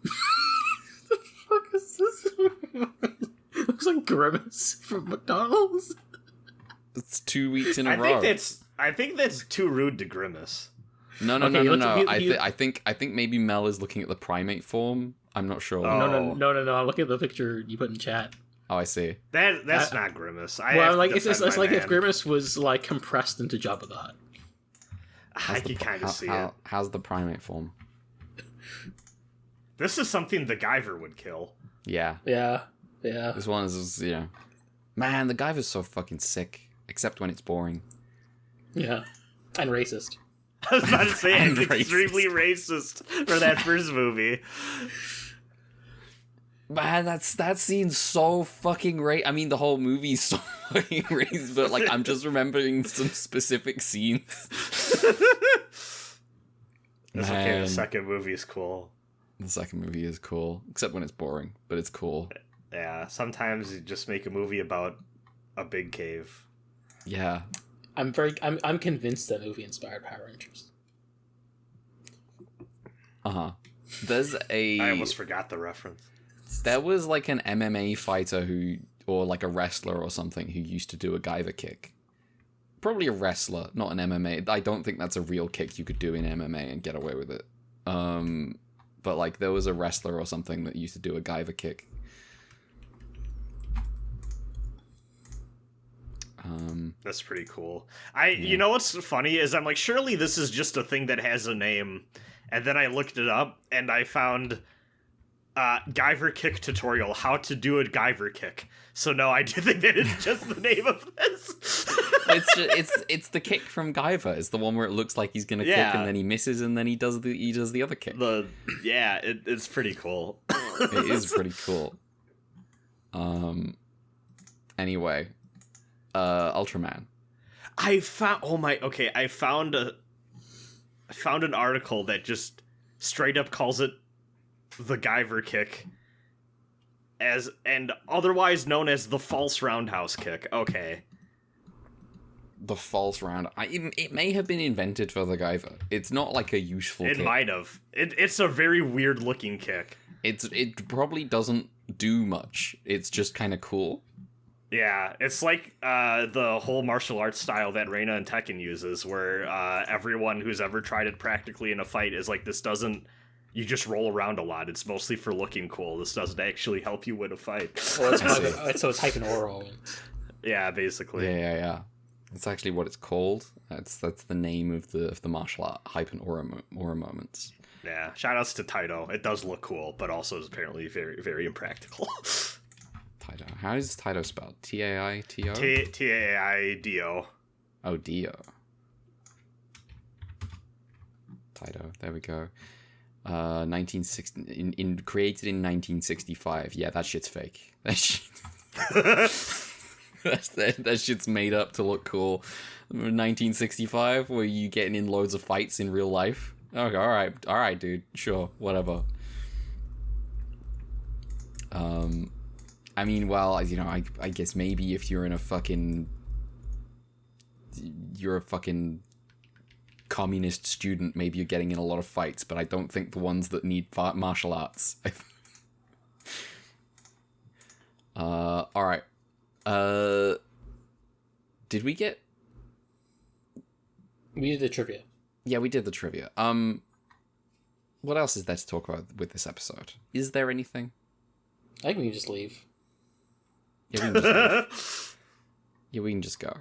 The fuck is this? Looks like Grimace from McDonald's. It's 2 weeks in a row. I think that's too rude to Grimace. No. I think maybe Mel is looking at the primate form. I'm not sure. Oh. No. I'm looking at the picture you put in chat. Oh, I see. That's not Grimace. It's like if Grimace was like compressed into Jabba the Hutt. I can kind of see it. How's the primate form? This is something the Guyver would kill. Yeah. This one is, man, the Guyver's so fucking sick, except when it's boring. Yeah, and racist. I was about to say, it's extremely racist for that first movie. Man, that scene's so fucking I mean, the whole movie's so fucking racist, but like, I'm just remembering some specific scenes. It's okay, the second movie is cool. The second movie is cool, except when it's boring, but it's cool. Yeah, sometimes you just make a movie about a big cave. Yeah. I'm convinced that movie inspired Power Rangers. Uh-huh. There's I almost forgot the reference. There was like an MMA fighter or like a wrestler or something who used to do a Guyver kick. Probably a wrestler, not an MMA. I don't think that's a real kick you could do in MMA and get away with it. But like there was a wrestler or something that used to do a Guyver kick. That's pretty cool. You know what's funny is I'm like, surely this is just a thing that has a name, and then I looked it up and I found Guyver kick tutorial, how to do a Guyver kick. So no, I do think that it's just the name of this. it's the kick from Guyver. It's the one where it looks like he's gonna kick and then he misses and then he does the other kick. It's pretty cool. It is pretty cool. Anyway, Ultraman. I found an article that just straight up calls it the Guyver kick, and otherwise known as the false roundhouse kick. Okay. The false round. It may have been invented for the Guyver. It's not like a useful kick. It might have. It's a very weird looking kick. It probably doesn't do much. It's just kind of cool. Yeah, it's like the whole martial arts style that Reina and Tekken uses, where everyone who's ever tried it practically in a fight is like, this doesn't you just roll around a lot. It's mostly for looking cool. This doesn't actually help you win a fight. Well, so it's hype and aura moments. Yeah, basically. Yeah. That's actually what it's called. That's the name of the martial art, hype and aura moments. Yeah, shoutouts to Taito. It does look cool, but also is apparently very, very impractical. Taito. How is Taito spelled? T-A-I-T-O? T-A-I-D-O. Oh, Dio. Taito. There we go. 1960. Created in 1965. Yeah, that shit's fake. That shit's made up to look cool. 1965, were you getting in loads of fights in real life? Okay, all right, dude. Sure, whatever. I mean, well, you know, I guess maybe if you're a fucking communist student, maybe you're getting in a lot of fights, but I don't think the ones that need martial arts. All right. Did we get? We did the trivia. Yeah, we did the trivia. What else is there to talk about with this episode? Is there anything? I think we can just leave. Yeah, we can just leave. Yeah, we can just go.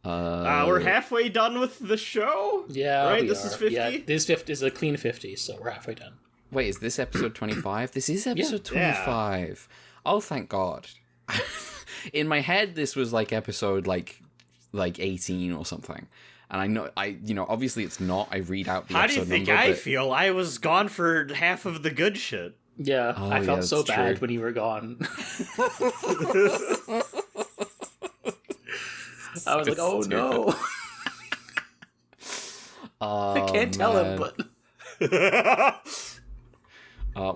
We're halfway done with the show? Yeah, right? we This are. is 50? Yeah, this 50 is a clean 50, so we're halfway done. Wait, is this episode 25? This is episode 25. Oh, thank God. In my head, this was like episode like 18 or something. And I know, obviously it's not. I read out the How do episode you think number, I but... feel? I was gone for half of the good shit. Yeah, Oh, I felt yeah, so that's bad true. when you were gone. I was like, oh no. I can't tell him, but...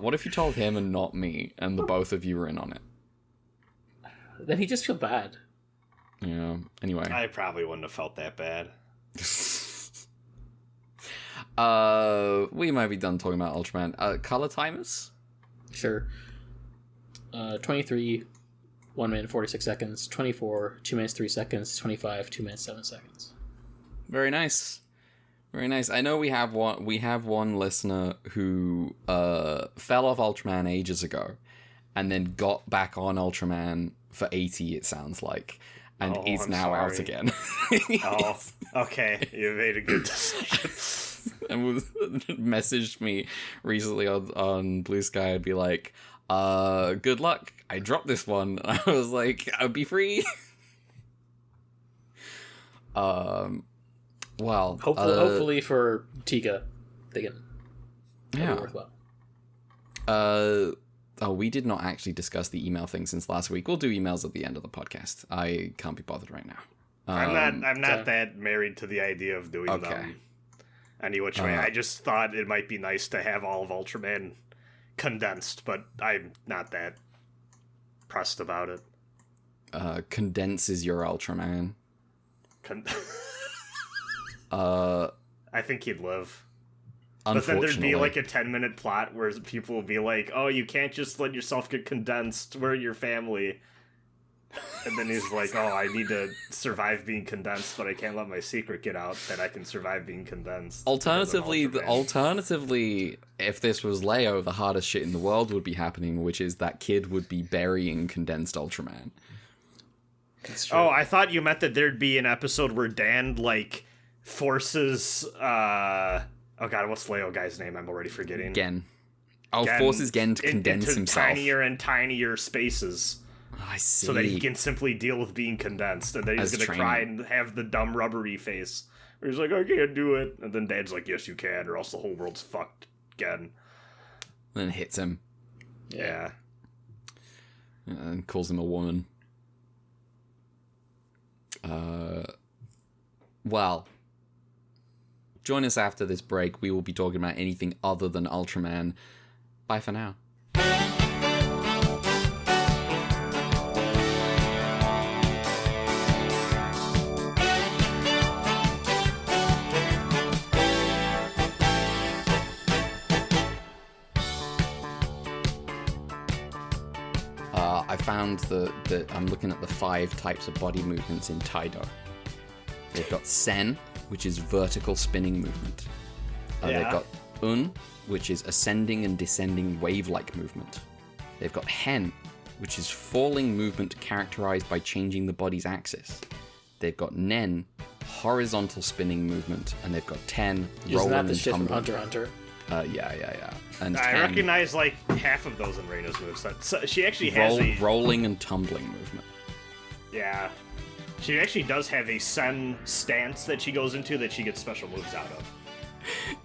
what if you told him and not me, and the both of you were in on it? Then he just feel bad. Yeah, anyway. I probably wouldn't have felt that bad. We might be done talking about Ultraman. Color timers? Sure. 23, 1 minute 46 seconds. 24, 2 minutes 3 seconds. 25, 2 minutes 7 seconds. Very nice. Very nice. I know we have one listener who fell off Ultraman ages ago and then got back on Ultraman for 80, it sounds like, and is I'm now out sorry. again. Oh, okay. You made a good decision. And messaged me recently on Blue Sky and be like, good luck. I dropped this one. And I was like, I'll be free. Well, Hopefully for Tiga, they can. yeah. Worthwhile. We did not actually discuss the email thing since last week. We'll do emails at the end of the podcast. I can't be bothered right now. I'm not so- that married to the idea of doing them any which way. I just thought it might be nice to have all of Ultraman condensed, but I'm not that pressed about it. Condenses your Ultraman. I think he'd live. But then there'd be like a 10-minute plot where people will be like, oh, you can't just let yourself get condensed. We're your family. And then he's like, oh, I need to survive being condensed, but I can't let my secret get out that I can survive being condensed. Alternatively, if this was Leo, the hardest shit in the world would be happening, which is that kid would be burying condensed Ultraman. That's true. Oh, I thought you meant that there'd be an episode where Dan, like, forces, oh god, what's Leo guy's name? I'm already forgetting. Gen. Oh, Gen forces Gen to condense into himself. tinier and tinier spaces. Oh, I see. So that he can simply deal with being condensed. And then he's As going to training. cry and have the dumb rubbery face. Where he's like, I can't do it. And then Dad's like, yes, you can, or else the whole world's fucked again. Then hits him Yeah. and calls him a woman. Well, join us after this break. We will be talking about anything other than Ultraman. Bye for now. I found that I'm looking at the 5 types of body movements in Taido. They've got Sen, which is vertical spinning movement. Yeah. They've got Un, which is ascending and descending wave-like movement. They've got Hen, which is falling movement characterized by changing the body's axis. They've got Nen, horizontal spinning movement, and they've got Ten, rolling Isn't that the and shit from tumbling. Hunter x Hunter? Yeah. And I 10, recognize like half of those in Reina's moveset. So she actually has a rolling and tumbling movement. yeah. She actually does have a Sen stance that she goes into that she gets special moves out of.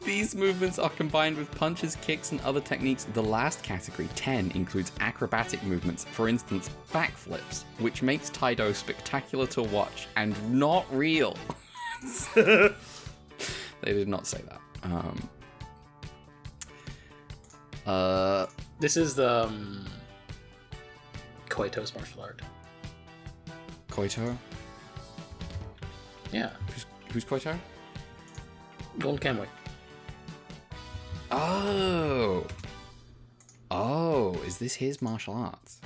These movements are combined with punches, kicks, and other techniques. The last category, 10, includes acrobatic movements, for instance, backflips, which makes Taido spectacular to watch and not real. They did not say that. This is the Koito's martial art. Koito? Yeah. Who's Koito? Golden Kamuy. Oh, is this his martial arts?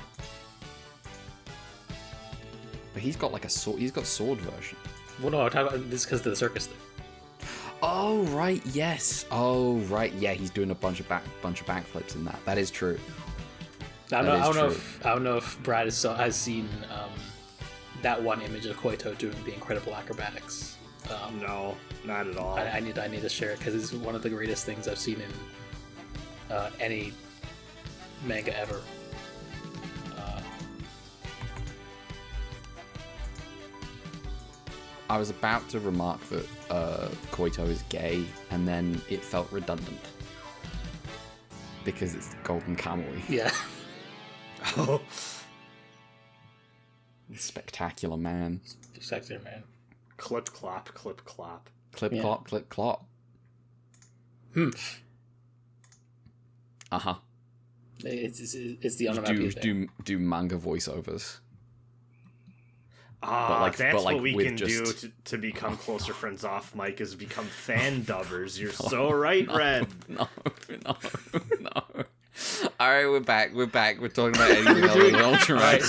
But he's got like a sword. He's got sword version. Well, no, I'm talking about this because of the circus thing. Oh right, yes. Oh right, yeah. He's doing a bunch of backflips in that. That is true. I don't know if Brad has seen that one image of Koito doing the incredible acrobatics. No, not at all. I need to share it because it's one of the greatest things I've seen in any manga ever. I was about to remark that Koito is gay, and then it felt redundant because it's the Golden Kamuy. Yeah. Oh. Spectacular man. Spectacular man. Clip clop, clip clop. Clip Yeah. clop, clip clop. Uh-huh. It's the onomatopoeia thing. Do manga voiceovers. That's but what we with can just- do to become closer friends off mic is become fan dubbers. You're so right, Red. No. Alright, we're back. We're talking about anything other than Ultraman. Right,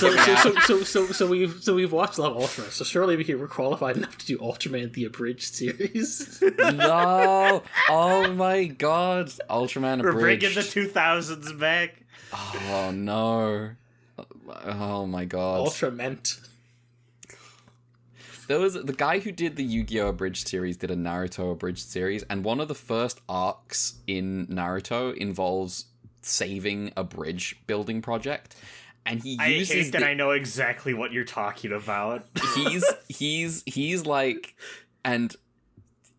so we've watched a lot of Ultraman, so surely we're qualified enough to do Ultraman the abridged series. No! Oh my god. Ultraman We're abridged. bringing the 2000s back. Oh no. Oh my god. Ultrament. There was the guy who did the Yu-Gi-Oh! Abridged series did a Naruto abridged series, and one of the first arcs in Naruto involves saving a bridge building project. And he uses I hate that I know exactly what you're talking about. he's like, and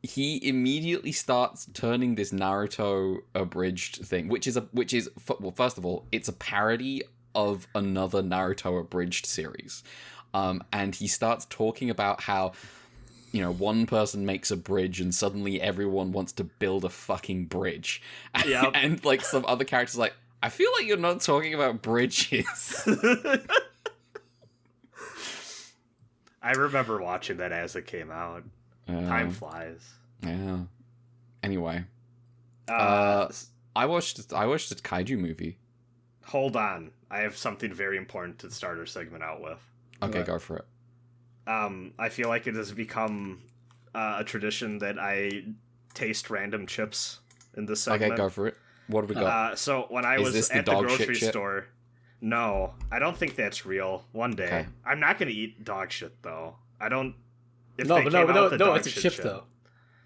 he immediately starts turning this Naruto abridged thing, which is well, first of all, it's a parody of another Naruto abridged series. And he starts talking about how, one person makes a bridge and suddenly everyone wants to build a fucking bridge. Yep. And like some other characters like, I feel like you're not talking about bridges. I remember watching that as it came out. Time flies. Yeah. Anyway. Uh, I watched a kaiju movie. Hold on. I have something very important to start our segment out with. Okay, What? go for it. I feel like it has become a tradition that I taste random chips in this segment. Okay, go for it. What have we got? So when I Is was this the at the dog shit grocery chip? store, no, I don't think that's real. One day, Okay. I'm not gonna eat dog shit though. I don't. If No, they but came out with the no, dog it's a shit chip though.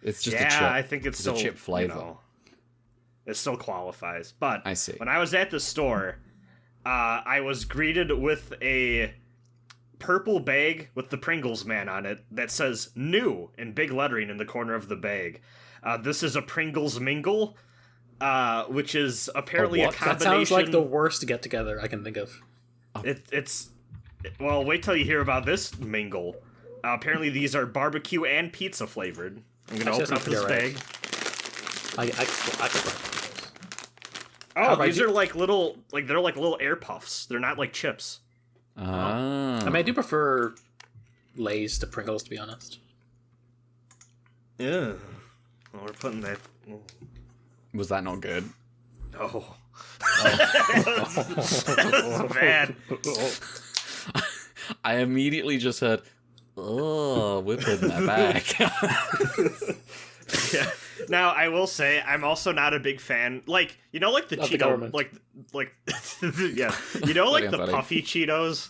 It's just yeah, a chip. I think it's a still chip flavor. It still qualifies. But I see. when I was at the store, I was greeted with a purple bag with the Pringles man on it that says "new" in big lettering in the corner of the bag. This is a Pringles mingle, which is apparently a what? combination. That sounds like the worst get together I can think of. Well, wait till you hear about this mingle. Apparently, these are barbecue and pizza flavored. I'm gonna Actually, open up that's not this pretty bag. I could try those. Oh, I these do- are like little air puffs. They're not like chips. Ah. I mean, I do prefer Lay's to Pringles, to be honest. Yeah. Well, we're putting that. Was that not good? Oh. That's bad. I immediately just heard, oh, we're putting that back. Yeah. Now, I will say, I'm also not a big fan. Like, you know, like the Of the Cheeto, government. like, yeah, you know, like the Buddy. puffy Cheetos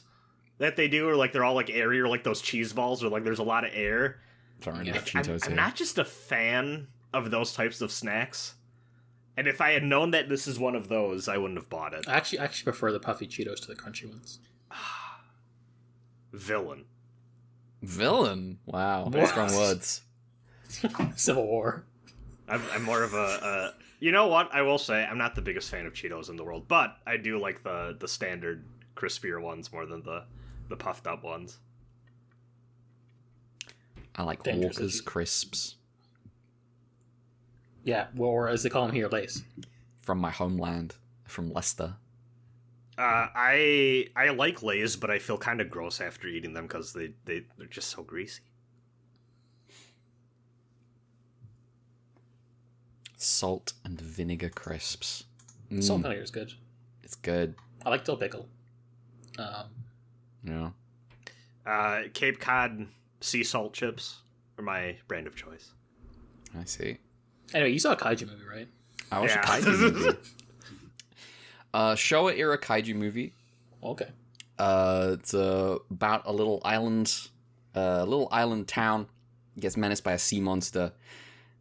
that they do, or like they're all like airy, or like those cheese balls, or like there's a lot of air. Sorry, Yeah. Cheetos I'm here. not just a fan of those types of snacks. And if I had known that this is one of those, I wouldn't have bought it. I actually prefer the puffy Cheetos to the crunchy ones. Villain. Villain. Wow, What? strong words. Civil War. I'm more of a. You know what? I will say I'm not the biggest fan of Cheetos in the world, but I do like the standard crispier ones more than the puffed up ones. I like Dangerous Walker's issues. crisps Yeah, well, or as they call them here, Lace. from my homeland, from Leicester. I like Lay's, but I feel kind of gross after eating them because they're just so greasy. Salt and vinegar crisps. Salt and vinegar is good. It's good. I like dill pickle. Yeah. Cape Cod sea salt chips are my brand of choice. I see. Anyway, you saw a kaiju movie, right? I watched Yeah. a kaiju movie. Showa era kaiju movie. Okay. It's about a little island town gets menaced by a sea monster.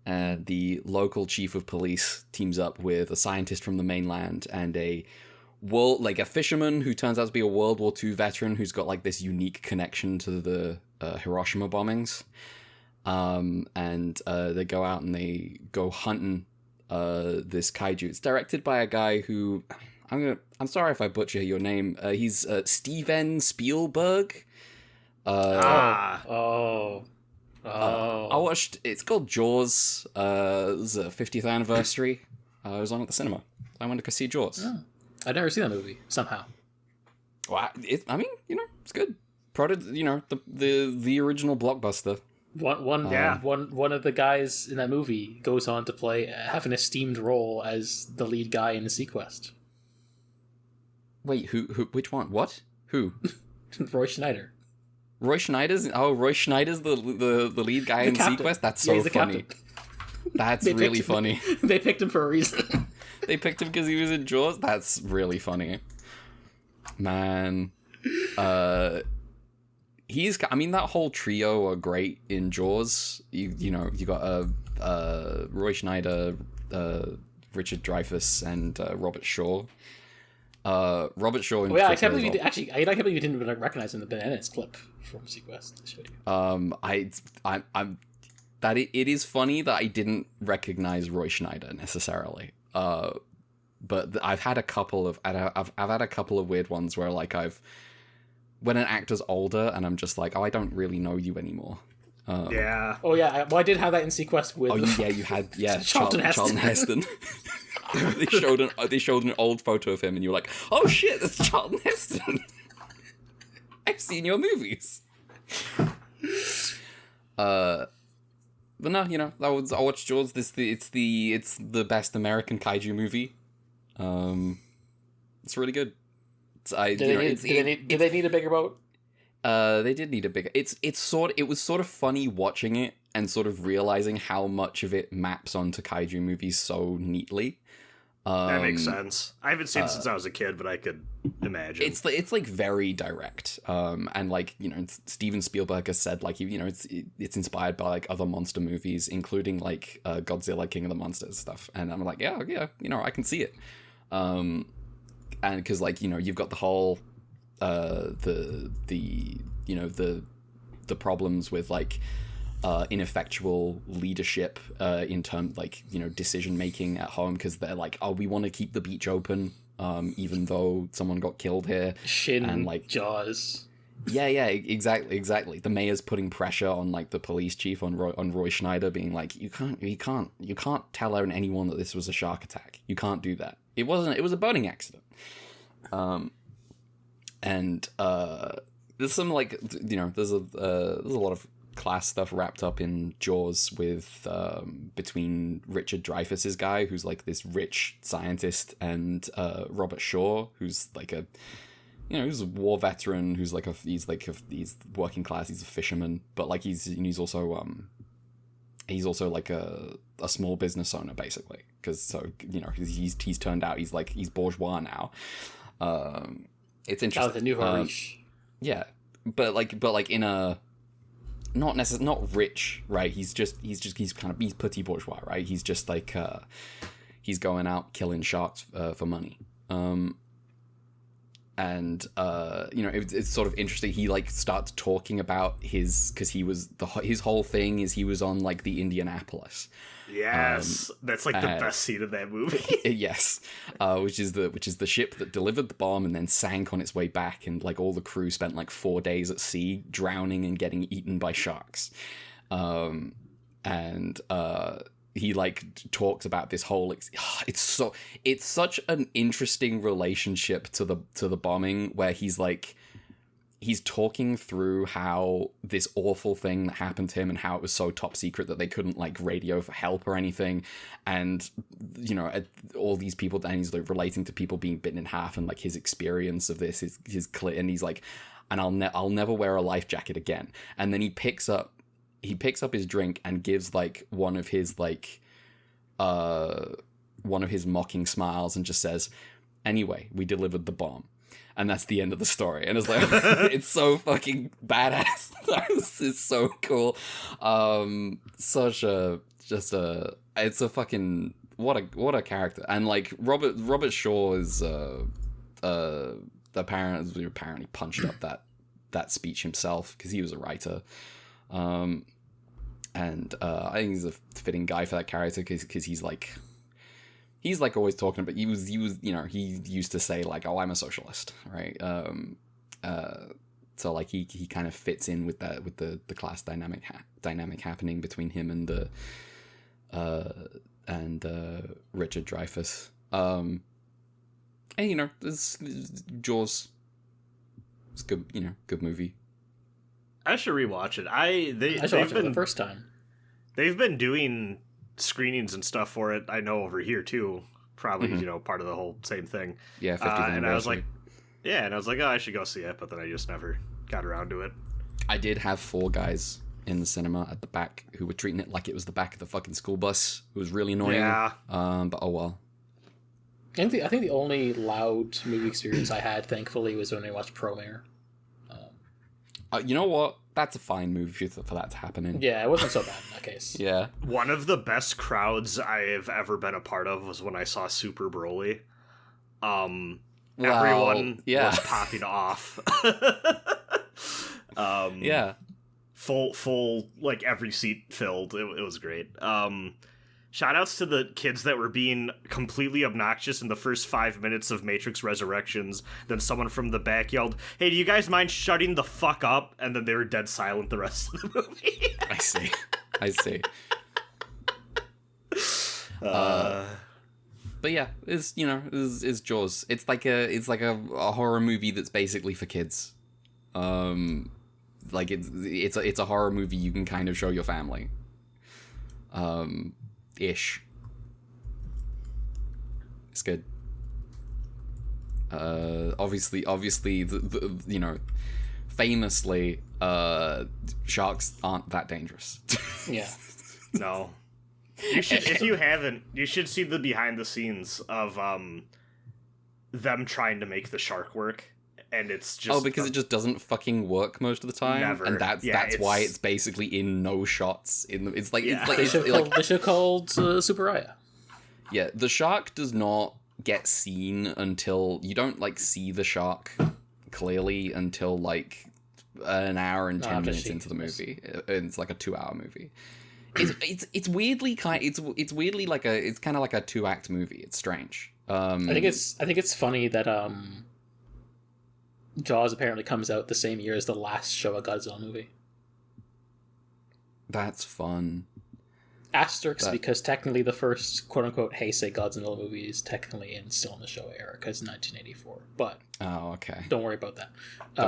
The local chief of police teams up with a scientist from the mainland and a fisherman who turns out to be a World War II veteran who's got like this unique connection to the Hiroshima bombings. And they go out and they go hunting this kaiju. It's directed by a guy who I'm sorry if I butcher your name. He's Steven Spielberg. Oh. I watched. It's called Jaws. It was a 50th anniversary. I was on at the cinema. I went to go see Jaws. Oh. I've never seen that movie. Somehow. Well, it's good. The original blockbuster. One of the guys in that movie goes on to have an esteemed role as the lead guy in the Sequest. Wait, who? Which one? What? Who? Roy Schneider. Roy Schneider's the lead guy in captain. Sequest. That's Yeah, so he's the funny. captain. That's They really picked- funny. They picked him for a reason. They picked him because he was in Jaws. That's really funny, man. That whole trio are great in Jaws. You got Roy Schneider, Richard Dreyfuss, and Robert Shaw. Robert Shaw. Oh yeah, I can't believe you I can't believe you didn't recognize him in the Bananas clip from Sequest. I showed you. It is funny that I didn't recognize Roy Schneider necessarily. But I've had a couple of weird ones where like when an actor's older and I'm just like, oh, I don't really know you anymore. Yeah. Oh yeah, I did have that in Sequest with. You had Charlton Heston. they showed an old photo of him and you were like, oh shit, that's Charlton Heston. I've seen your movies. But no, I watched Jaws. It's the best American kaiju movie. It's really good. Did they need a bigger boat? They did need a bigger. It was sort of funny watching it and sort of realizing how much of it maps onto kaiju movies so neatly. That makes sense. I haven't seen it since I was a kid, but I could imagine. It's like very direct. And like, Steven Spielberg has said like, it's inspired by like other monster movies, including like Godzilla, King of the Monsters stuff. And I'm like, yeah, I can see it. And because like, you've got the whole the problems with like ineffectual leadership in terms like decision making at home, because they're like, oh, we want to keep the beach open even though someone got killed here. Shin and like Jaws. Yeah, exactly. The mayor's putting pressure on like the police chief on Roy Schneider, being like, you can't tell anyone that this was a shark attack. You can't do that. It was a boating accident. And there's some like there's a lot of class stuff wrapped up in Jaws with between Richard Dreyfuss's guy, who's like this rich scientist, and Robert Shaw, who's like he's a war veteran, who's like he's working class, he's a fisherman, but like he's also he's also like a small business owner, basically, because so he's turned out he's bourgeois now. It's interesting. Oh, the new Harish. Yeah, but in a not rich, right? He's petit bourgeois, right? He's just like he's going out killing sharks for money. And it's sort of interesting. He like starts talking about because his whole thing is he was on like the Indianapolis. Yes, that's like the best scene of that movie. Yes, which is the ship that delivered the bomb and then sank on its way back, and like all the crew spent like 4 days at sea, drowning and getting eaten by sharks. He like talks about this whole it's such an interesting relationship to the bombing, where he's talking through how this awful thing that happened to him and how it was so top secret that they couldn't like radio for help or anything, and all these people, and he's like relating to people being bitten in half, and like his experience of this is clear, and he's like, and I'll never wear a life jacket again. And then he picks up his drink and gives like one of his mocking smiles and just says, "Anyway, we delivered the bomb." And that's the end of the story. And it's like, it's so fucking badass. It's so cool. It's a fucking, what a character. And like Robert Shaw is apparently punched up that speech himself, because he was a writer. And I think he's a fitting guy for that character, because he's like always talking about, he used to say like, "Oh, I'm a socialist," right? So like he kind of fits in with that, with the class dynamic happening between him and Richard Dreyfuss. And this Jaws, it's good, good movie. I should rewatch it. I should watch it for the first time. They've been doing screenings and stuff for it, I know, over here too. Probably, part of the whole same thing. Yeah, 50th and I was like, oh, I should go see it, but then I just never got around to it. I did have 4 guys in the cinema at the back who were treating it like it was the back of the fucking school bus. It was really annoying. Yeah. But oh well. I think the only loud movie experience I had, thankfully, was when I watched Promare. You know what? That's a fine movie for that to happen in. Yeah, it wasn't so bad in that case. Yeah. One of the best crowds I have ever been a part of was when I saw Super Broly. Everyone was popping off. Yeah. Full, like every seat filled. It was great. Shout outs to the kids that were being completely obnoxious in the first 5 minutes of Matrix Resurrections. Then someone from the back yelled, "Hey, do you guys mind shutting the fuck up?" And then they were dead silent the rest of the movie. I see. But yeah, it's Jaws. It's like a horror movie that's basically for kids. Like it's a horror movie you can kind of show your family. Ish. It's good. Obviously, famously, sharks aren't that dangerous. Yeah. No. You should, if you haven't, you should see the behind the scenes of them trying to make the shark work. And it's just because it just doesn't fucking work most of the time. Never. And that's why it's basically in no shots. They should called Superaya. Yeah, the shark does not get seen until you don't like see the shark clearly until like an hour and 10 minutes into the movie. It's like a 2-hour movie. It's weirdly it's weirdly like it's kind of like a 2-act movie. It's strange. I think it's funny that Jaws apparently comes out the same year as the last Showa Godzilla movie. That's fun. Asterisk, because technically the first quote-unquote Heisei Godzilla movie is technically still in the Showa era, because 1984. But okay, don't worry about that.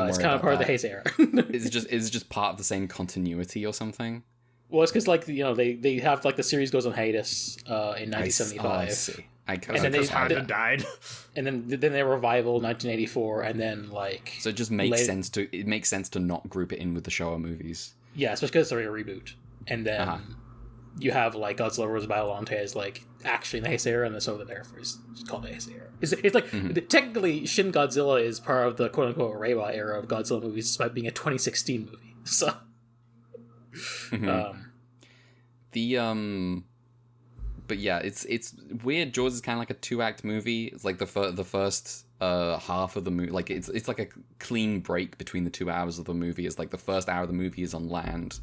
It's kind of part of the Heisei era. Is it just part of the same continuity or something? Well, it's because they have like the series goes on hiatus in 1975. I see. And then they died, and then they revival 1984, and then so it just makes sense to not group it in with the Showa movies. Yeah, especially because it's already a reboot, and then you have like Godzilla vs. Biollante as like actually the Heisei era, and so the Nerf is called the Heisei era. It's like technically Shin Godzilla is part of the quote unquote Reiwa era of Godzilla movies, despite being a 2016 movie. So, but yeah, it's weird. Jaws is kind of like a 2-act movie. It's like the first half of the movie, like it's like a clean break between the 2 hours of the movie. It's like the first hour of the movie is on land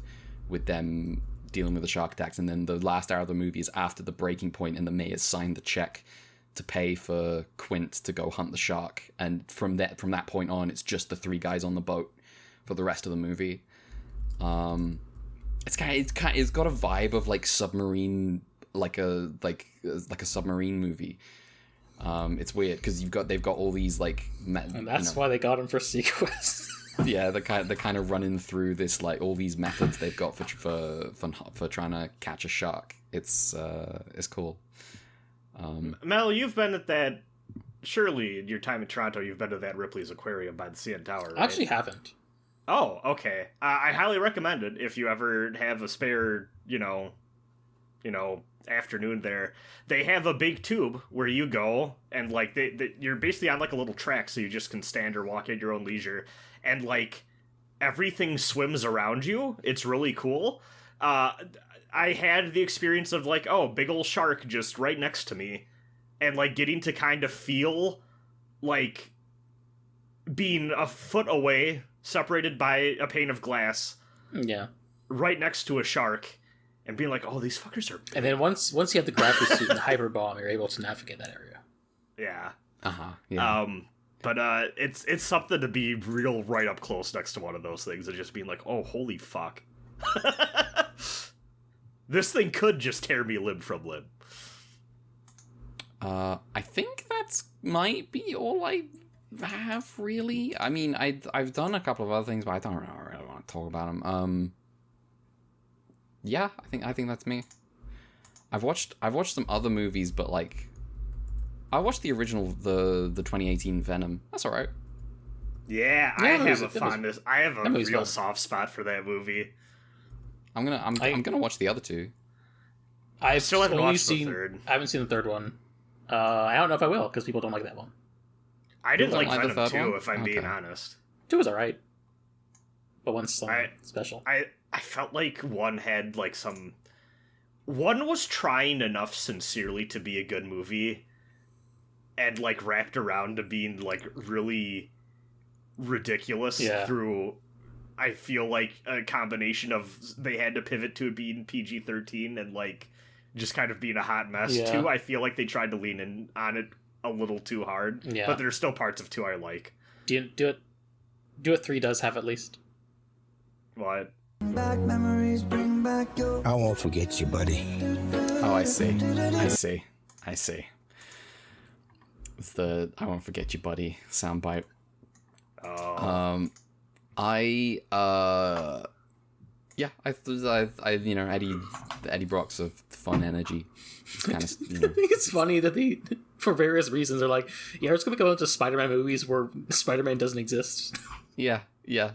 with them dealing with the shark attacks, and then the last hour of the movie is after the breaking point and the mayor signed the check to pay for Quint to go hunt the shark, and from that point on it's just the 3 guys on the boat for the rest of the movie. It's got a vibe of like submarine, like a submarine movie. It's weird because they've got all these like and that's why they got him for Sequest. Yeah, they're kind of running through this like all these methods they've got for trying to catch a shark. It's cool. Mel, you've been at that. Surely, in your time in Toronto, you've been to that Ripley's Aquarium by the CN Tower, right? I actually haven't. Oh, okay. I highly recommend it if you ever have a spare, afternoon there. They have a big tube where you go, and like you're basically on like a little track, so you just can stand or walk at your own leisure, and like everything swims around you. It's really cool. I had the experience of like, oh, big ol' shark just right next to me, and like getting to kind of feel like being a foot away, separated by a pane of glass. Yeah. Right next to a shark, and being like, oh, these fuckers are big. And then once you have the gravity suit and the hyper bomb, you're able to navigate that area. Yeah. Yeah. But it's something to be real right up close next to one of those things and just being like, oh, holy fuck. This thing could just tear me limb from limb. I think that's might be all I have, really. I mean, I've done a couple of other things, but I don't really want to talk about them. Yeah, I think that's me. I've watched some other movies, but like, I watched the original, the 2018 Venom. That's all right. Yeah, I have a fondness. I have a real fun. soft spot for that movie. I'm gonna watch the other 2. I still haven't watched the third. I haven't seen the third one. I don't know if I will, because people don't like that one. I didn't like the Venom 2, one? if I'm being honest. 2 was alright. But 1's special. I felt like 1 had like some... 1 was trying enough sincerely to be a good movie, and like wrapped around to being like really ridiculous through, I feel like, a combination of they had to pivot to it being PG-13 and like just kind of being a hot mess. 2, I feel like they tried to lean in on it a little too hard. Yeah. But there's still parts of 2 I like. Do it 3 does have at least. What? Back memories, bring back your... I won't forget you, buddy. Oh, I see. It's the "I won't forget you, buddy" soundbite. Oh. I Eddie Brock's a fun energy. It's kind of, I think it's funny that they, for various reasons, are like, yeah, it's gonna go into Spider-Man movies where Spider-Man doesn't exist. Yeah,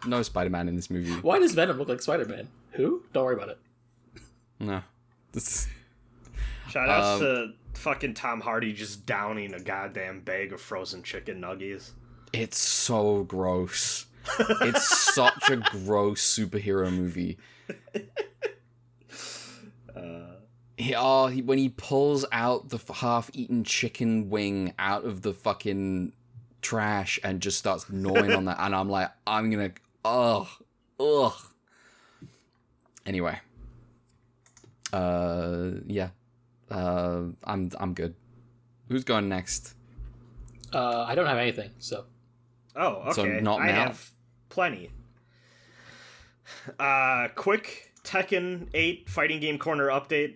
no Spider-Man in this movie. Why does Venom look like Spider-Man? Who? Don't worry about it. No. Shout outs to fucking Tom Hardy just downing a goddamn bag of frozen chicken nuggies. It's so gross. It's such a gross superhero movie. When he pulls out the half-eaten chicken wing out of the fucking trash and just starts gnawing on that, and I'm like, I'm gonna, ugh. Anyway, yeah, I'm good. Who's going next? I don't have anything, so. Oh, okay. So not I now? have plenty. Quick Tekken 8 fighting game corner update.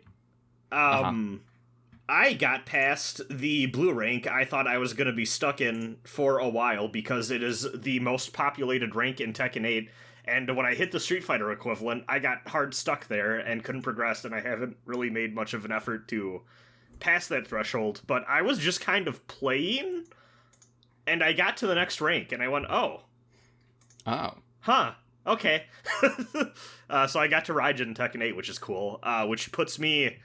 I got past the blue rank I thought I was going to be stuck in for a while because it is the most populated rank in Tekken 8, and when I hit the Street Fighter equivalent, I got hard stuck there and couldn't progress, and I haven't really made much of an effort to pass that threshold, but I was just kind of playing, and I got to the next rank, and I went, huh, okay. So I got to Raijin in Tekken 8, which is cool, which puts me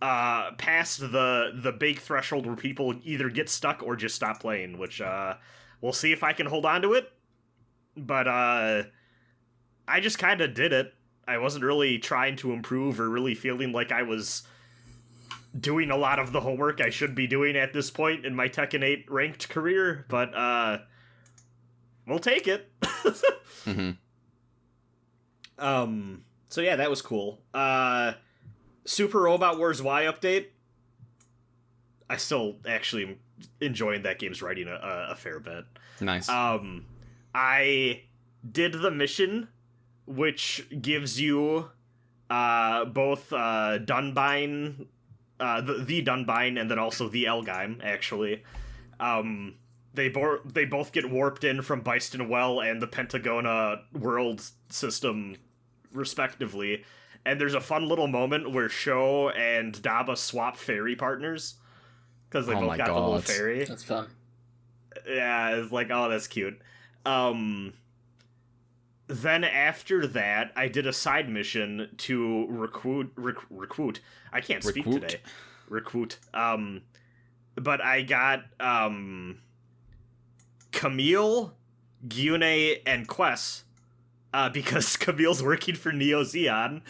past the big threshold where people either get stuck or just stop playing, which we'll see if I can hold on to it. But I just kind of did it. I wasn't really trying to improve or really feeling like I was doing a lot of the homework I should be doing at this point in my Tekken 8 ranked career, but we'll take it. Mm-hmm. So yeah, that was cool. Super Robot Wars Y update. I still actually am enjoying that game's writing a fair bit. Nice. I did the mission, which gives you both Dunbine, the Dunbine, and then also the Elgheim, actually. They both get warped in from Byston Well and the Pentagona world system, respectively. And there's a fun little moment where Sho and Daba swap fairy partners. Because they both got the little fairy. That's fun. Yeah, it's like, oh, that's cute. Then after that, I did a side mission to recruit. I can't speak today. Recruit. But I got Camille, Gyune, and Quest. Because Camille's working for Neo Zeon.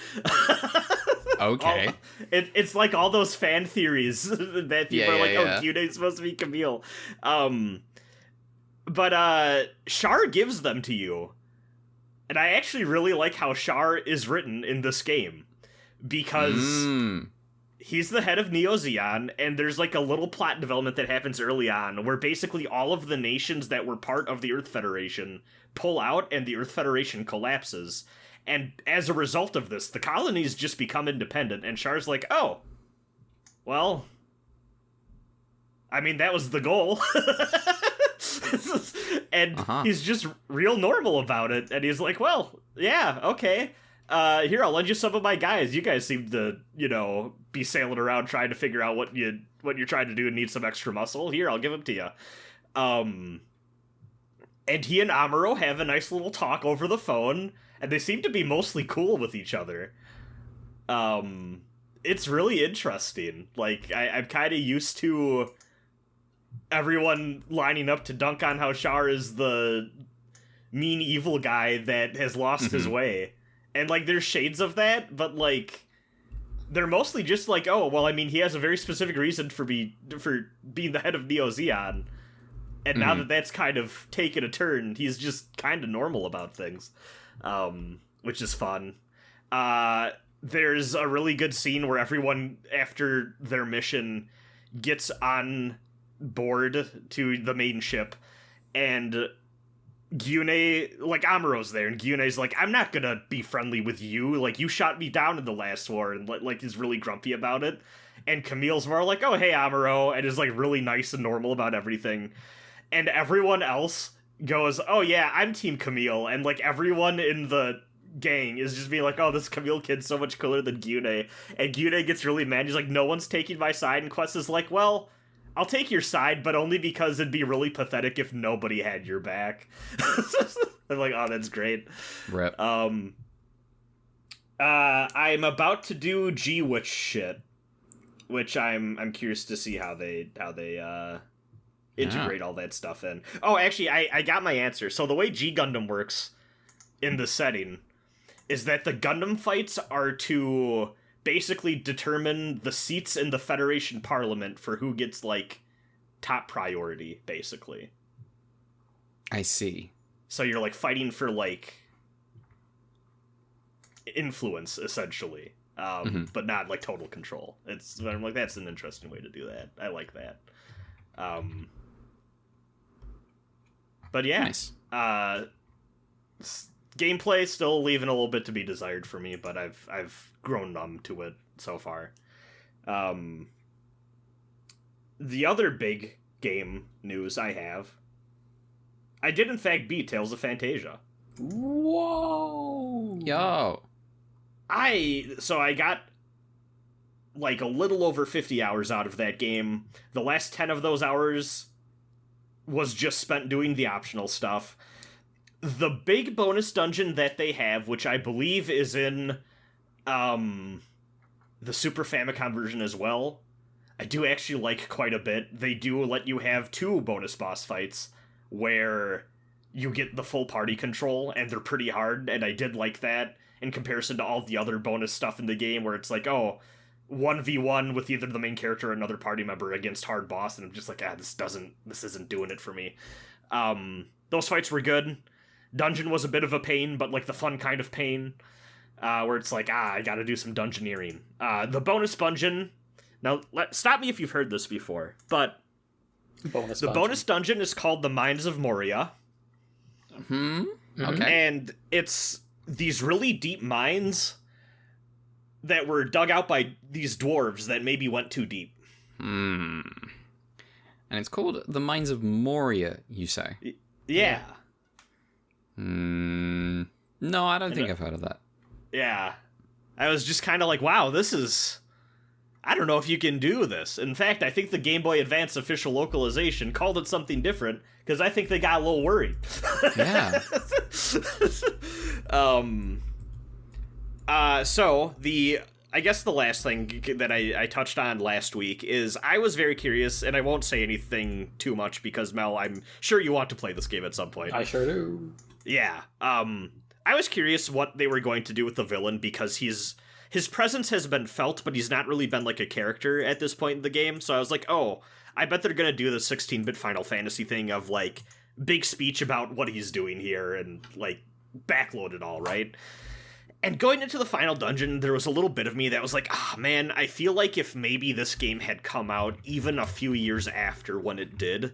Okay. It's like all those fan theories that people are like, oh, Gyune's supposed to be Camille. But Char gives them to you. And I actually really like how Char is written in this game. Because he's the head of Neo Zeon, and there's like a little plot development that happens early on where basically all of the nations that were part of the Earth Federation pull out and the Earth Federation collapses. And as a result of this, the colonies just become independent, and Char's like, oh, well, I mean, that was the goal. And he's just real normal about it, and he's like, well, yeah, okay. Here, I'll lend you some of my guys. You guys seem to, be sailing around trying to figure out what you're trying to do and need some extra muscle. Here, I'll give them to you. And he and Amuro have a nice little talk over the phone, and they seem to be mostly cool with each other. It's really interesting. Like, I'm kind of used to everyone lining up to dunk on how Char is the mean evil guy that has lost his way. And, like, there's shades of that, but, like, they're mostly just like, oh, well, I mean, he has a very specific reason for being the head of Neo Zeon. And now that that's kind of taken a turn, he's just kind of normal about things, which is fun. There's a really good scene where everyone, after their mission, gets on board to the main ship, and Gyune, like, Amuro's there, and Gyune's like, I'm not gonna be friendly with you, like, you shot me down in the last war, and, like, is really grumpy about it. And Camille's more like, oh, hey, Amuro, and is, like, really nice and normal about everything. And everyone else goes, oh, yeah, I'm Team Camille, and, like, everyone in the gang is just being like, oh, this Camille kid's so much cooler than Gyune. And Gyune gets really mad, he's like, no one's taking my side, and Quest is like, well, I'll take your side, but only because it'd be really pathetic if nobody had your back. I'm like, oh, that's great. Rip. I'm about to do G-Witch shit, which I'm curious to see how they integrate all that stuff in. Oh, actually, I got my answer. So the way G Gundam works in the setting is that the Gundam fights are to basically determine the seats in the Federation Parliament for who gets, like, top priority, basically. I see. So you're, like, fighting for, like, influence, essentially. But not, like, total control. I'm like, that's an interesting way to do that. I like that. But yeah. Nice. Gameplay still leaving a little bit to be desired for me, but I've grown numb to it so far. The other big game news I did in fact beat Tales of Phantasia. Whoa! Yo. I got like a little over 50 hours out of that game. The last 10 of those hours was just spent doing the optional stuff. the big bonus dungeon that they have, which I believe is in the Super Famicom version as well, I do actually like quite a bit. They do let you have 2 bonus boss fights where you get the full party control, and they're pretty hard, and I did like that in comparison to all the other bonus stuff in the game where it's like, 1v1 with either the main character or another party member against hard boss, and I'm just like, this isn't doing it for me. Those fights were good. Dungeon was a bit of a pain, but like the fun kind of pain, where it's like, I gotta do some dungeoneering. The bonus dungeon, now stop me if you've heard this before, but the bonus dungeon is called the Mines of Moria. Okay. And it's these really deep mines that were dug out by these dwarves that maybe went too deep. And it's called the Mines of Moria, you say? Yeah. No, I don't think I've heard of that. Yeah. I was just kind of like, wow, this is... I don't know if you can do this. In fact, I think the Game Boy Advance official localization called it something different, because I think they got a little worried. Yeah. So, I guess the last thing that I touched on last week is I was very curious, and I won't say anything too much because, Mel, I'm sure you want to play this game at some point. I sure do. Yeah. I was curious what they were going to do with the villain, because his presence has been felt, but he's not really been like a character at this point in the game. So I was like, I bet they're going to do the 16-bit Final Fantasy thing of like big speech about what he's doing here and like backload it all, right? And going into the final dungeon, there was a little bit of me that was like, man, I feel like if maybe this game had come out even a few years after when it did,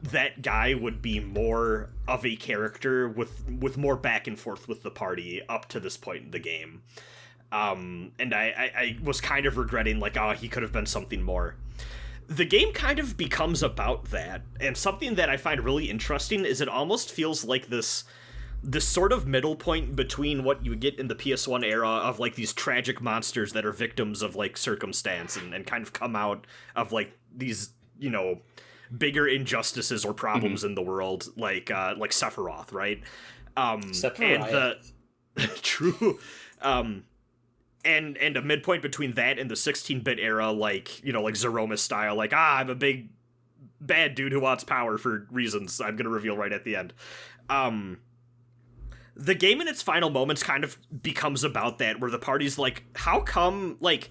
that guy would be more of a character with more back and forth with the party up to this point in the game. And I was kind of regretting, like, he could have been something more. The game kind of becomes about that, and something that I find really interesting is it almost feels like this sort of middle point between what you get in the PS1 era of, like, these tragic monsters that are victims of, like, circumstance and kind of come out of, like, these, bigger injustices or problems in the world, like Sephiroth, right? Sephiroth. And true. And a midpoint between that and the 16-bit era, like Zeroma style, like, I'm a big bad dude who wants power for reasons I'm gonna reveal right at the end. The game in its final moments kind of becomes about that, where the party's like, how come, like,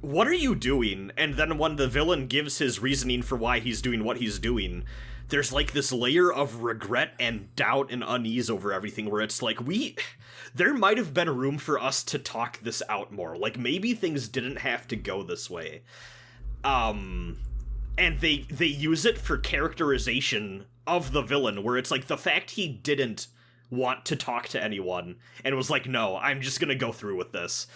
what are you doing? And then when the villain gives his reasoning for why he's doing what he's doing, there's like this layer of regret and doubt and unease over everything, where it's like, there might have been room for us to talk this out more. Like, maybe things didn't have to go this way. And they use it for characterization of the villain, where it's like the fact he didn't want to talk to anyone and was like, no, I'm just gonna go through with this,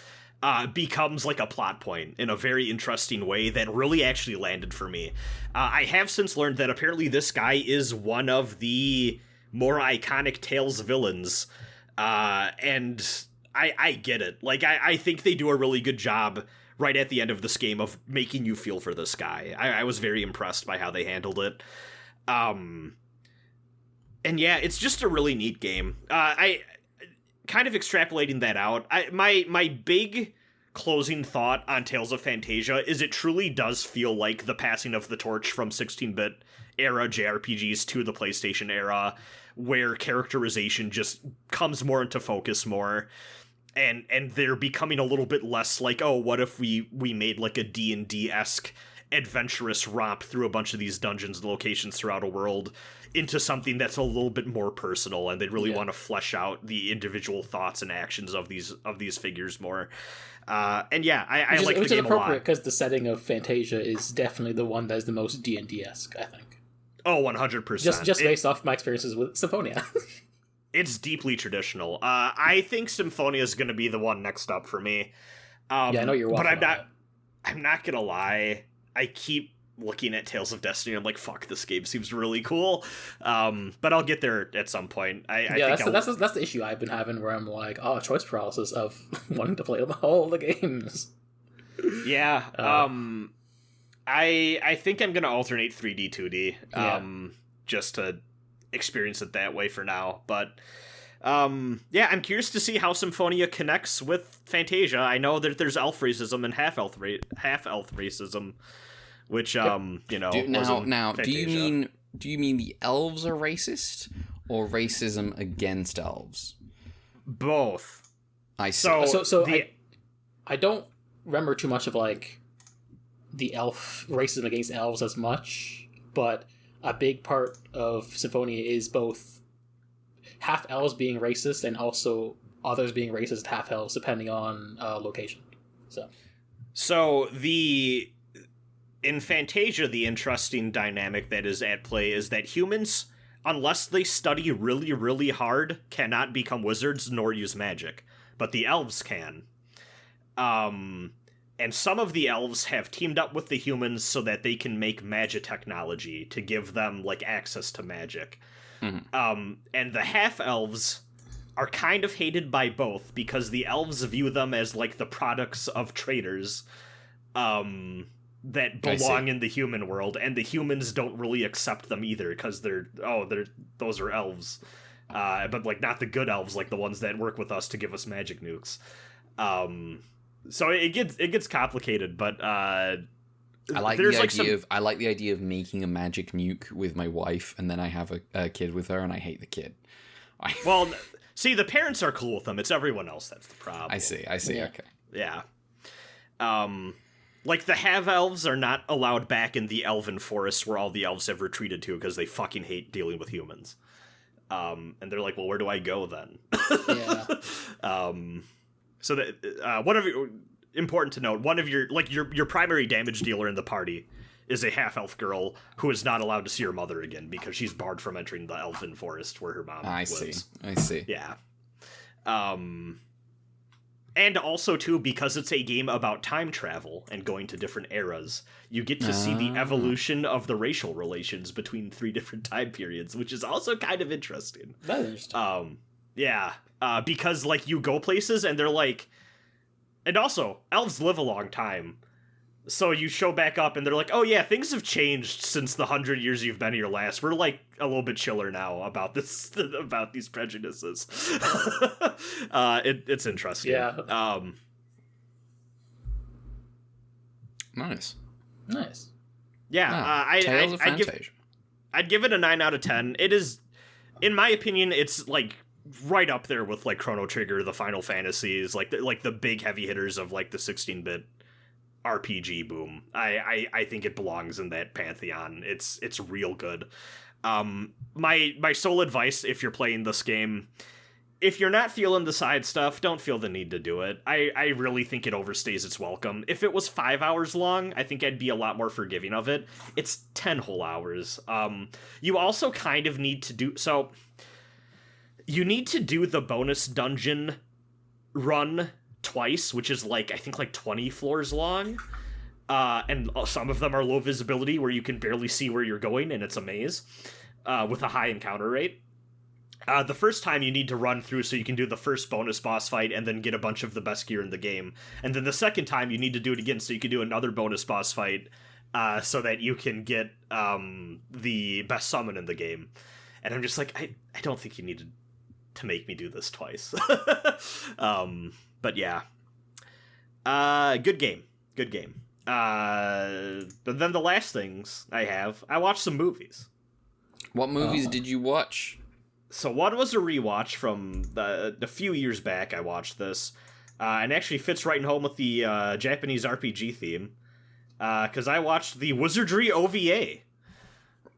becomes like a plot point in a very interesting way that really actually landed for me. I have since learned that apparently this guy is one of the more iconic Tales villains, and I get it. Like, I think they do a really good job right at the end of this game of making you feel for this guy. I was very impressed by how they handled it. And yeah, it's just a really neat game. I kind of extrapolating that out, my big closing thought on Tales of Phantasia is it truly does feel like the passing of the torch from 16-bit era JRPGs to the PlayStation era, where characterization just comes more into focus more, and they're becoming a little bit less like, what if we made like a D&D-esque adventurous romp through a bunch of these dungeons and locations throughout a world, into something that's a little bit more personal, and they really want to flesh out the individual thoughts and actions of these figures more. And yeah, I like the game a lot. Which is appropriate, because the setting of Phantasia is definitely the one that is the most D&D-esque, I think. Oh, 100%. Just based off my experiences with Symphonia. It's deeply traditional. I think Symphonia is going to be the one next up for me. I know you're watching. But I'm not gonna lie. I keep looking at Tales of Destiny, I'm like, fuck, this game seems really cool. But I'll get there at some point. That's the issue I've been having, where I'm like, choice paralysis of wanting to play all the games. Yeah. I think I'm gonna alternate 3D 2D. Just to experience it that way for now. But yeah, I'm curious to see how Symphonia connects with Phantasia. I know that there's elf racism and half elf racism, which you know. Do you mean the elves are racist or racism against elves? Both. I see. I don't remember too much of like the elf racism against elves as much, but a big part of Symphonia is both half elves being racist and also others being racist half elves, depending on location. So in Phantasia, the interesting dynamic that is at play is that humans, unless they study really, really hard, cannot become wizards nor use magic, but the elves can. And some of the elves have teamed up with the humans so that they can make magic technology to give them like access to magic. Mm-hmm. And the half-elves are kind of hated by both because the elves view them as like the products of traders that belong in the human world, and the humans don't really accept them either because those are elves, but like not the good elves, like the ones that work with us to give us magic nukes. So it gets complicated, but I like the idea of making a magic nuke with my wife, and then I have a kid with her, and I hate the kid. Well, see, the parents are cool with them. It's everyone else that's the problem. I see. Yeah. Okay. Yeah. Like the half-elves are not allowed back in the elven forest where all the elves have retreated to because they fucking hate dealing with humans. And they're like, well, where do I go then? Yeah. So that important to note, one of your primary damage dealer in the party is a half-elf girl who is not allowed to see her mother again because she's barred from entering the elven forest where her mom lives. I see. Yeah. And also, too, because it's a game about time travel and going to different eras, you get to see the evolution of the racial relations between 3 different time periods, which is also kind of interesting. That is interesting. Yeah. Because, like, you go places and they're like... And also, elves live a long time. So you show back up and they're like, oh yeah, things have changed since the 100 years you've been here last. We're, like, a little bit chiller now about this, about these prejudices. It's interesting. Yeah. Nice. Yeah, I'd give it a 9 out of 10. It is, in my opinion, it's, like, right up there with like Chrono Trigger, the Final Fantasies, like the big heavy hitters of like the 16-bit RPG boom. I think it belongs in that pantheon. It's real good. My sole advice if you're playing this game, if you're not feeling the side stuff, don't feel the need to do it. I really think it overstays its welcome. If it was 5 hours long, I think I'd be a lot more forgiving of it. It's 10 whole hours. You also kind of need to do so. You need to do the bonus dungeon run twice, which is like, I think like 20 floors long. And some of them are low visibility where you can barely see where you're going and it's a maze with a high encounter rate. The first time you need to run through so you can do the first bonus boss fight and then get a bunch of the best gear in the game. And then the second time you need to do it again so you can do another bonus boss fight so that you can get the best summon in the game. And I'm just like, I don't think you needed to make me do this twice. But yeah. Good game. But then the last things I watched some movies. What movies did you watch? So one was a rewatch from a few years back. I watched this, and actually fits right in home with the Japanese RPG theme, because I watched the Wizardry OVA.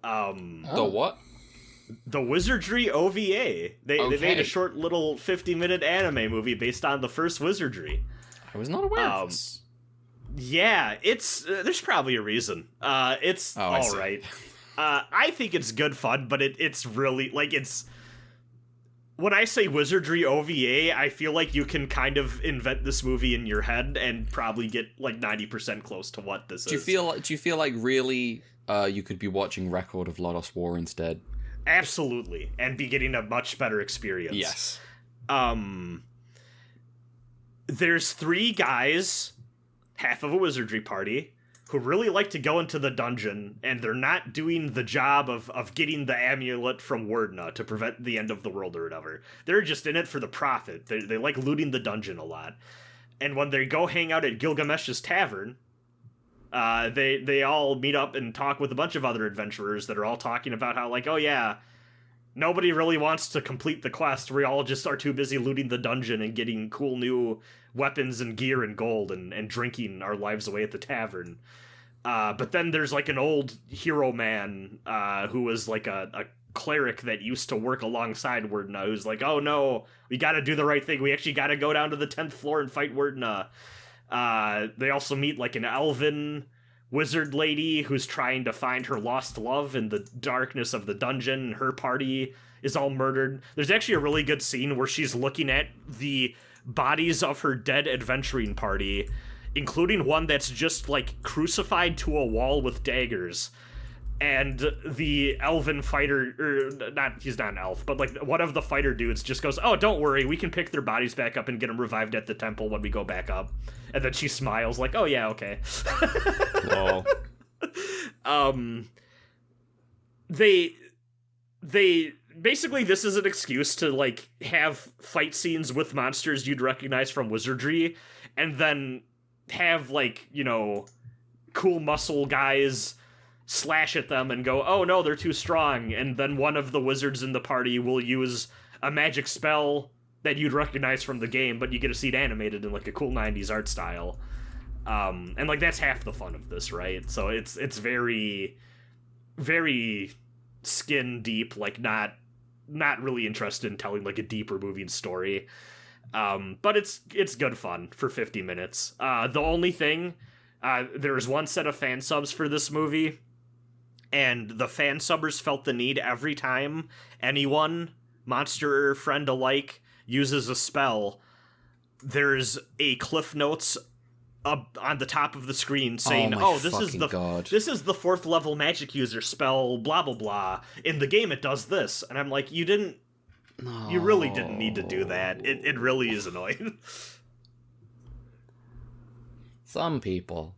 The what? The Wizardry OVA. They made a short little 50-minute anime movie based on the first Wizardry. I was not aware of this. Yeah, it's there's probably a reason. It's all right. I think it's good fun, but it's really like it's. When I say Wizardry OVA, I feel like you can kind of invent this movie in your head and probably get like 90% close to what this is. Do you feel like really you could be watching Record of Lodoss War instead? Absolutely, and be getting a much better experience. Yes. There's 3 guys, half of a wizardry party, who really like to go into the dungeon, and they're not doing the job of getting the amulet from Wordna to prevent the end of the world or whatever. They're just in it for the profit. They like looting the dungeon a lot. And when they go hang out at Gilgamesh's tavern, they all meet up and talk with a bunch of other adventurers that are all talking about how, like, oh yeah, nobody really wants to complete the quest. We all just are too busy looting the dungeon and getting cool new weapons and gear and gold and drinking our lives away at the tavern. But then there's like an old hero man who was like a cleric that used to work alongside Wordna, who's like, oh no, we gotta do the right thing. We actually gotta go down to the 10th floor and fight Wordna. They also meet like an elven wizard lady who's trying to find her lost love in the darkness of the dungeon. Her party is all murdered. There's actually a really good scene where she's looking at the bodies of her dead adventuring party, including one that's just like crucified to a wall with daggers. And the elven fighter, he's not an elf, but like one of the fighter dudes just goes, oh, don't worry, we can pick their bodies back up and get them revived at the temple when we go back up. And then she smiles like, oh yeah, okay. Lol. They basically, this is an excuse to like have fight scenes with monsters you'd recognize from Wizardry, and then have like, you know, cool muscle guys slash at them and go, oh no, they're too strong, and then one of the wizards in the party will use a magic spell that you'd recognize from the game, but you get to see it animated in like a cool 90s art style. And like that's half the fun of this, right? So it's very, very skin deep, like not really interested in telling like a deeper moving story. But it's good fun for 50 minutes. The only thing, there's one set of fan subs for this movie, and the fan subbers felt the need every time anyone, monster or friend alike, uses a spell, there's a Cliff Notes up on the top of the screen saying, this is the 4th level magic user spell, blah blah blah. In the game it does this. And I'm like, you really didn't need to do that. It really is annoying. Some people.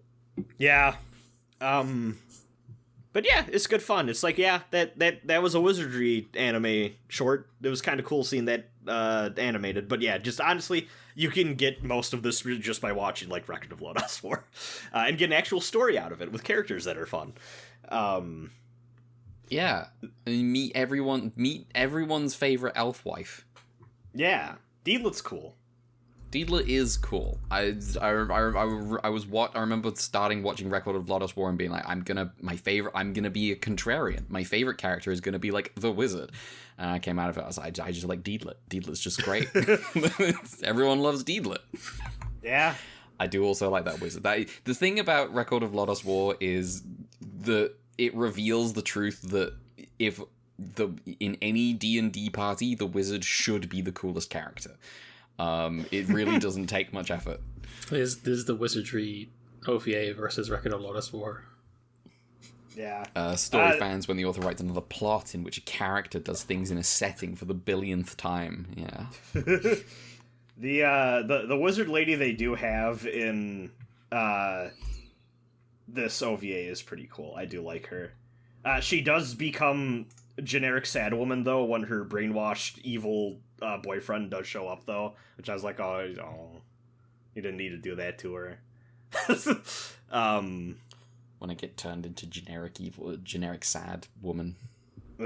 Yeah. But yeah, it's good fun. It's like, yeah, that was a Wizardry anime short. It was kind of cool seeing that animated. But yeah, just honestly, you can get most of this just by watching like Record of Lodoss 4 and get an actual story out of it with characters that are fun. Yeah, and meet everyone's favorite elf wife. Yeah, Deedlet's cool. Deedlet is cool. I remember starting watching Record of Lodoss War and being like, I'm gonna be a contrarian. My favorite character is gonna be like the wizard. And I came out of it, I was like, I just like Deedlet. Deedlet's just great. Everyone loves Deedlet. Yeah. I do also like that wizard. The thing about Record of Lodoss War is it reveals the truth that in any D&D party, the wizard should be the coolest character. It really doesn't take much effort. This is the Wizardry OVA versus Record of Lodoss War. Yeah. Story fans when the author writes another plot in which a character does things in a setting for the billionth time. Yeah. The wizard lady they do have in this OVA is pretty cool. I do like her. She does become generic sad woman though when her brainwashed evil boyfriend does show up though, which I was like, oh, you didn't need to do that to her. When I get turned into generic sad woman.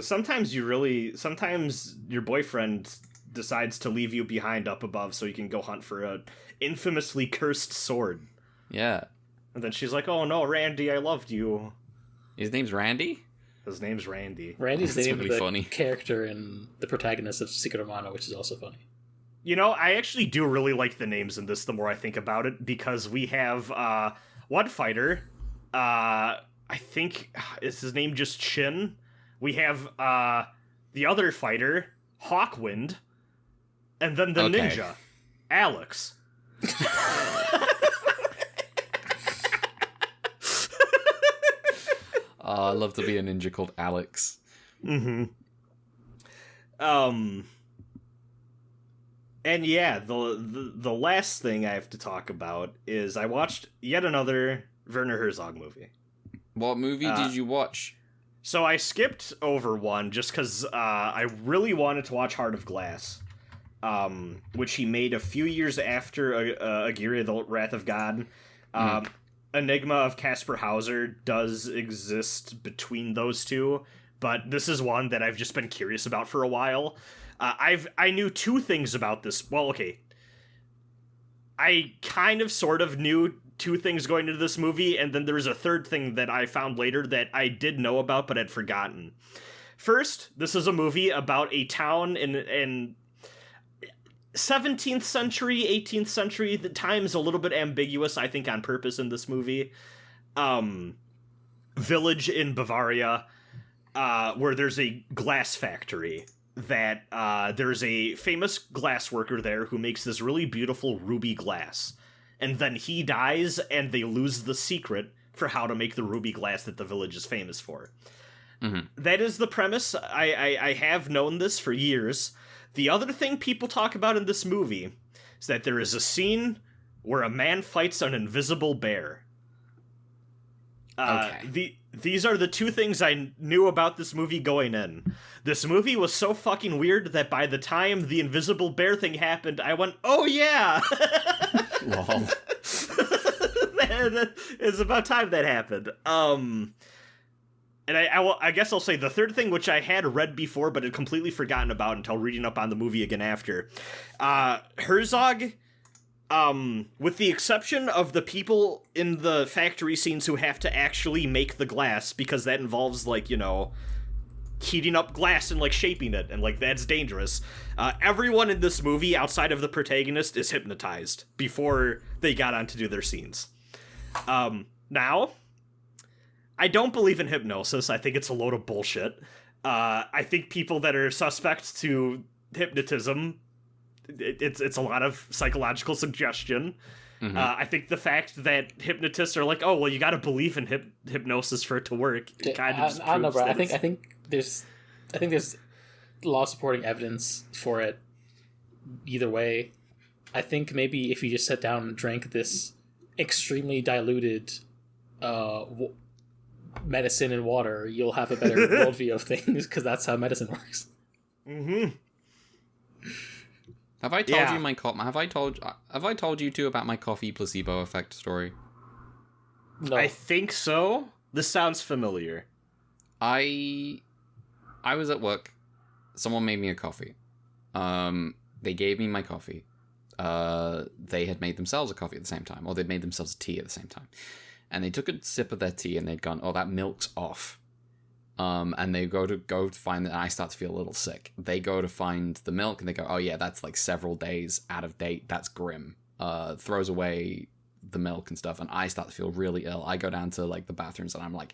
Sometimes your boyfriend decides to leave you behind up above so you can go hunt for a infamously cursed sword. Yeah. And then she's like, oh no, Randy, I loved you. His name's Randy? His name's Randy. Randy's the name of the funny character and the protagonist of Secret of Mana, which is also funny. You know, I actually do really like the names in this the more I think about it, because we have one fighter, I think, is his name just Shin? We have the other fighter, Hawkwind, and then the ninja, Alex. I'd love to be a ninja called Alex. Mm-hmm. And yeah, the last thing I have to talk about is I watched yet another Werner Herzog movie. What movie did you watch? So I skipped over one just because I really wanted to watch Heart of Glass, which he made a few years after Aguirre, The Wrath of God. Enigma of Caspar Hauser does exist between those two, but this is one that I've just been curious about for a while. I knew two things about this. Well, okay. I kind of sort of knew two things going into this movie, and then there was a third thing that I found later that I did know about but had forgotten. First, this is a movie about a town in 17th century, 18th century. The time's a little bit ambiguous, I think, on purpose in this movie. Village in Bavaria, where there's a glass factory that there's a famous glass worker there who makes this really beautiful ruby glass. And then he dies, and they lose the secret for how to make the ruby glass that the village is famous for. Mm-hmm. That is the premise. I have known this for years. The other thing people talk about in this movie is that there is a scene where a man fights an invisible bear. These are the two things I knew about this movie going in. This movie was so fucking weird that by the time the invisible bear thing happened, I went, oh yeah! Lol. It's about time that happened. And I guess I'll say the third thing, which I had read before but had completely forgotten about until reading up on the movie again after. Herzog, with the exception of the people in the factory scenes who have to actually make the glass, because that involves, like, you know, heating up glass and, like, shaping it, and, like, that's dangerous. Everyone in this movie, outside of the protagonist, is hypnotized before they got on to do their scenes. Now, I don't believe in hypnosis. I think it's a load of bullshit. I think people that are suspect to hypnotism, it's a lot of psychological suggestion. Mm-hmm. I think the fact that hypnotists are like, oh, well, you got to believe in hypnosis for it to work. It kind of just I don't know, bro. I proves think there's a lot of supporting evidence for it. Either way, I think maybe if you just sat down and drank this extremely diluted medicine and water, you'll have a better worldview of things, because that's how medicine works. Mm-hmm. Have I told you my have I told you two about my coffee placebo effect story? No. I think so. This sounds familiar. I was at work. Someone made me a coffee. They gave me my coffee. They had made themselves a coffee at the same time, or they'd made themselves a tea at the same time. And they took a sip of their tea and they'd gone, oh, that milk's off. And they go to find it, and I start to feel a little sick. They go to find the milk and they go, oh yeah, that's like several days out of date. That's grim. Throws away the milk and stuff, and I start to feel really ill. I go down to like the bathrooms and I'm like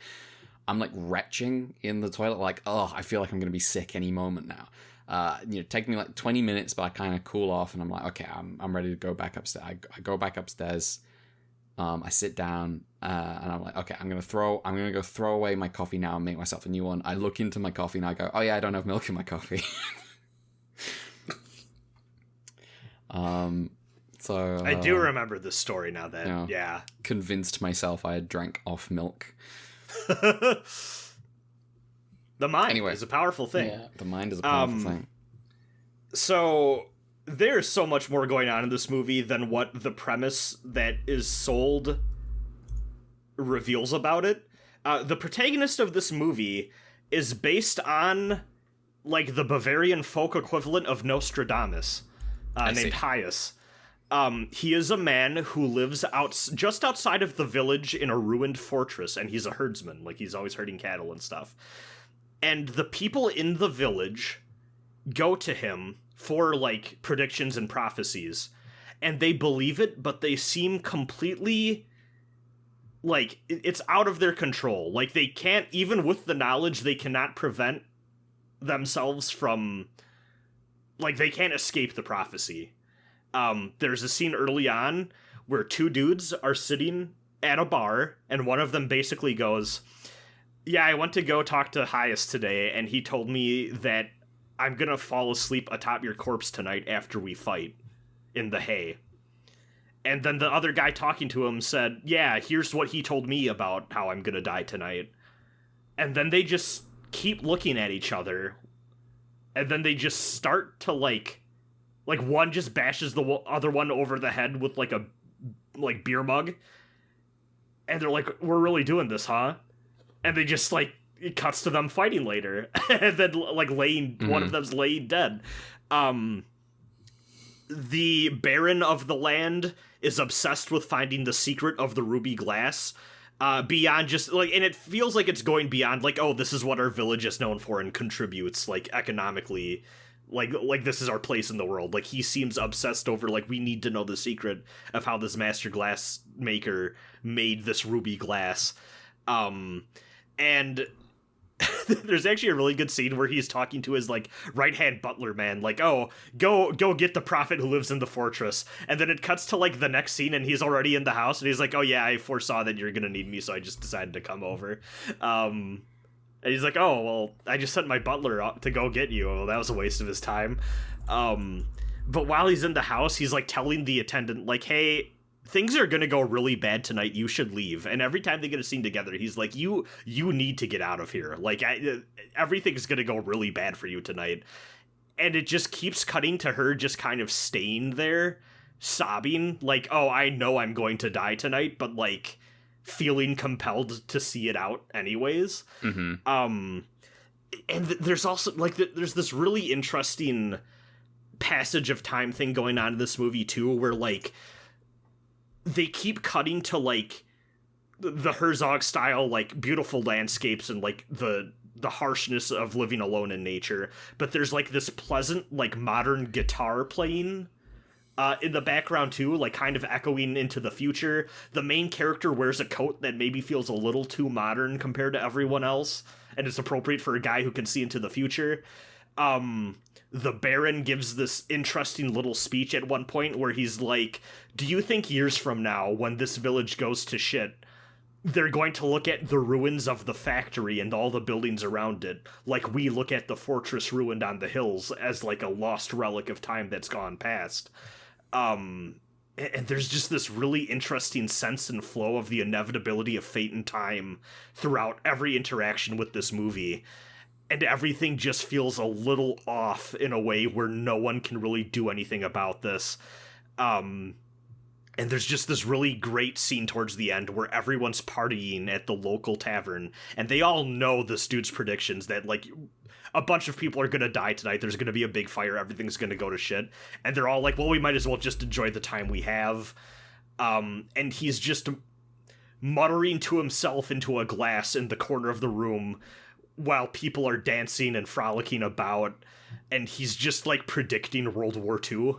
retching in the toilet, like, oh, I feel like I'm gonna be sick any moment now. Take me like 20 minutes, but I kind of cool off, and I'm like, okay, I'm ready to go back upstairs. I go back upstairs. I sit down, and I'm like, okay, I'm gonna go throw away my coffee now and make myself a new one. I look into my coffee and I go, oh yeah, I don't have milk in my coffee. So I do remember this story now. That yeah, convinced myself I had drank off milk. The mind is a powerful thing. Yeah. The mind is a powerful thing. So there's so much more going on in this movie than what the premise that is sold reveals about it. The protagonist of this movie is based on, like, the Bavarian folk equivalent of Nostradamus, named Hyas. He is a man who lives just outside of the village in a ruined fortress, and he's a herdsman. Like, he's always herding cattle and stuff. And the people in the village go to him for, like, predictions and prophecies, and they believe it, but they seem completely, like, it's out of their control. Like, they can't, even with the knowledge, they cannot prevent themselves from, like, they can't escape the prophecy. There's a scene early on where two dudes are sitting at a bar, and one of them basically goes, yeah, I went to go talk to Hyas today, and he told me that I'm gonna fall asleep atop your corpse tonight after we fight in the hay. And then the other guy talking to him said, yeah, here's what he told me about how I'm gonna die tonight. And then they just keep looking at each other. And then they just start to, like one just bashes the other one over the head with, like, a beer mug. And they're like, we're really doing this, huh? And they just, like, it cuts to them fighting later. And then, like, one of them's laying dead. The Baron of the land is obsessed with finding the secret of the ruby glass. Beyond just, like, and it feels like it's going beyond, like, oh, this is what our village is known for and contributes, like, economically. Like this is our place in the world. Like, he seems obsessed over, like, we need to know the secret of how this master glass maker made this ruby glass. And there's actually a really good scene where he's talking to his, like, right-hand butler man, like, oh, go get the prophet who lives in the fortress. And then it cuts to, like, the next scene, and he's already in the house, and he's like, oh yeah, I foresaw that you're gonna need me, so I just decided to come over. And he's like, oh, well, I just sent my butler out to go get you. Well, that was a waste of his time. But while he's in the house, he's, like, telling the attendant, like, hey, things are gonna go really bad tonight, you should leave. And every time they get a scene together, he's like, you need to get out of here. Like, everything's gonna go really bad for you tonight. And it just keeps cutting to her just kind of staying there, sobbing, like, oh, I know I'm going to die tonight, but, like, feeling compelled to see it out anyways. And there's also, like, there's this really interesting passage of time thing going on in this movie, too, where, like, they keep cutting to, like, the Herzog style, like, beautiful landscapes and, like, the harshness of living alone in nature, but there's, like, this pleasant, like, modern guitar playing in the background too, like, kind of echoing into the future. The main character wears a coat that maybe feels a little too modern compared to everyone else, and it's appropriate for a guy who can see into the future. The Baron gives this interesting little speech at one point where he's like, do you think years from now, when this village goes to shit, they're going to look at the ruins of the factory and all the buildings around it like we look at the fortress ruined on the hills as, like, a lost relic of time that's gone past? And there's just this really interesting sense and flow of the inevitability of fate and time throughout every interaction with this movie. And everything just feels a little off in a way where no one can really do anything about this. And there's just this really great scene towards the end where everyone's partying at the local tavern, and they all know this dude's predictions that, like, a bunch of people are gonna die tonight, there's gonna be a big fire, everything's gonna go to shit. And they're all like, well, we might as well just enjoy the time we have. And he's just muttering to himself into a glass in the corner of the room while people are dancing and frolicking about, and he's just, like, predicting World War II.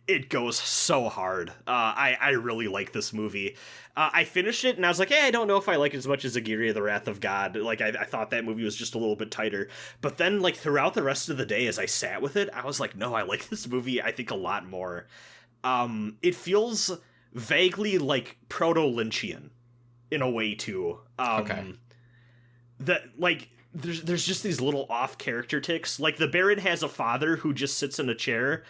It goes so hard. I really like this movie. I finished it, and I was like, hey, I don't know if I like it as much as Aguirre, The Wrath of God. Like, I thought that movie was just a little bit tighter. But then, like, throughout the rest of the day, as I sat with it, I was like, no, I like this movie, I think, a lot more. It feels vaguely, like, proto-Lynchian in a way, too. Okay. That, like, there's just these little off-character ticks. Like, the Baron has a father who just sits in a chair,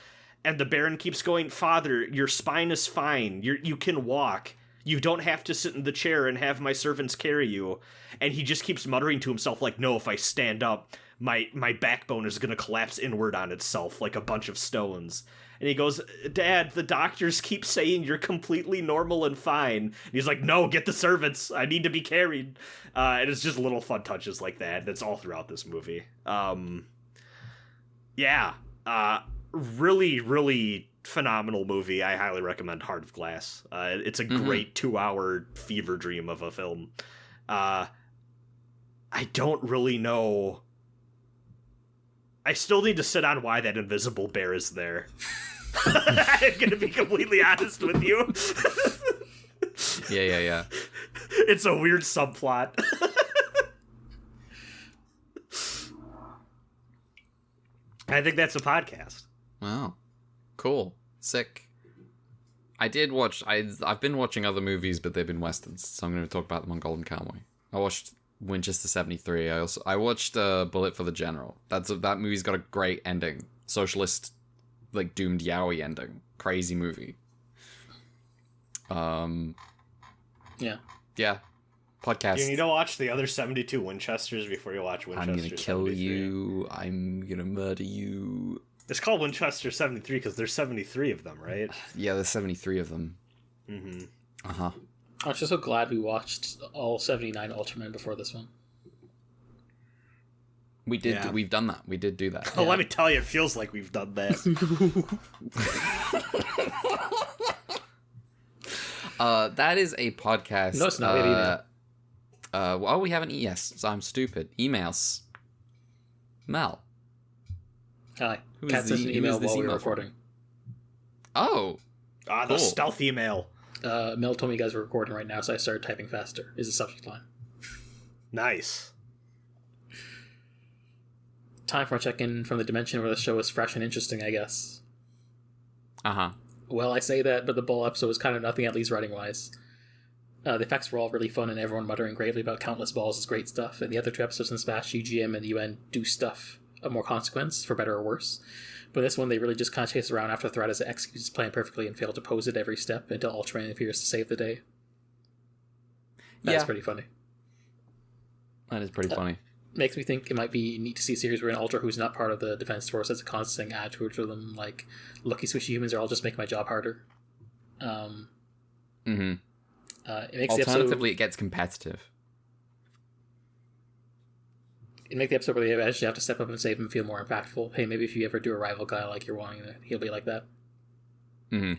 and the Baron keeps going, Father, your spine is fine. You can walk. You don't have to sit in the chair and have my servants carry you. And he just keeps muttering to himself, like, no, if I stand up, my backbone is going to collapse inward on itself like a bunch of stones. And he goes, Dad, the doctors keep saying you're completely normal and fine. And he's like, no, get the servants. I need to be carried. And it's just little fun touches like that. That's all throughout this movie. Really, really phenomenal movie. I highly recommend Heart of Glass. It's a great 2-hour fever dream of a film. I don't really know. I still need to sit on why that invisible bear is there. I'm gonna be completely honest with you. Yeah. It's a weird subplot. I think that's a podcast. Wow. Cool. Sick. I've been watching other movies, but they've been westerns, so I'm going to talk about them on Golden Cowboy. I watched Winchester 73. I watched Bullet for the General. That movie's got a great ending. Socialist, like, doomed yaoi ending. crazy movie. Yeah. Yeah. Podcast. You need to watch the other 72 Winchesters before you watch Winchester. I'm gonna kill 73. you. I'm gonna murder you. It's called Winchester 73 because there's 73 of them, right? Yeah, there's 73 of them. Mm-hmm. Uh-huh. I'm just so glad we watched all 79 Ultraman before this one. We did. Yeah. We've done that. We did do that. Oh, let me tell you, it feels like we've done that. That is a podcast. No, it's not. We have email. Well, we haven't. Yes, so I'm stupid. Emails. Mel. Hi. Who Kat is sent the- an who email is this while we were email from? recording. Oh. The Cool. stealth email. Mel told me you guys were recording right now, so I started typing faster, is the subject line. Nice. Time for a check-in from the dimension where the show is fresh and interesting, I guess. Uh-huh. Well, I say that, but the Bull episode was kind of nothing, at least writing-wise. The effects were all really fun, and everyone muttering gravely about countless balls is great stuff, and the other two episodes in Smash, UGM and the UN do stuff of more consequence, for better or worse. But this one, they really just kind of chase around after Thread as it executes his plan perfectly and fail to pose it every step until Ultraman appears to save the day. That's Yeah. pretty funny. That is pretty funny. Makes me think it might be neat to see a series where an Ultra who's not part of the Defense Force has a constant attitude for them, like, lucky swishy humans are all just making my job harder. Mm-hmm. It makes Alternatively, it gets competitive. it make the episode where they eventually have to step up and save him feel more impactful. Hey, maybe if you ever do a rival guy like you're wanting, he'll be like that. Mm-hmm.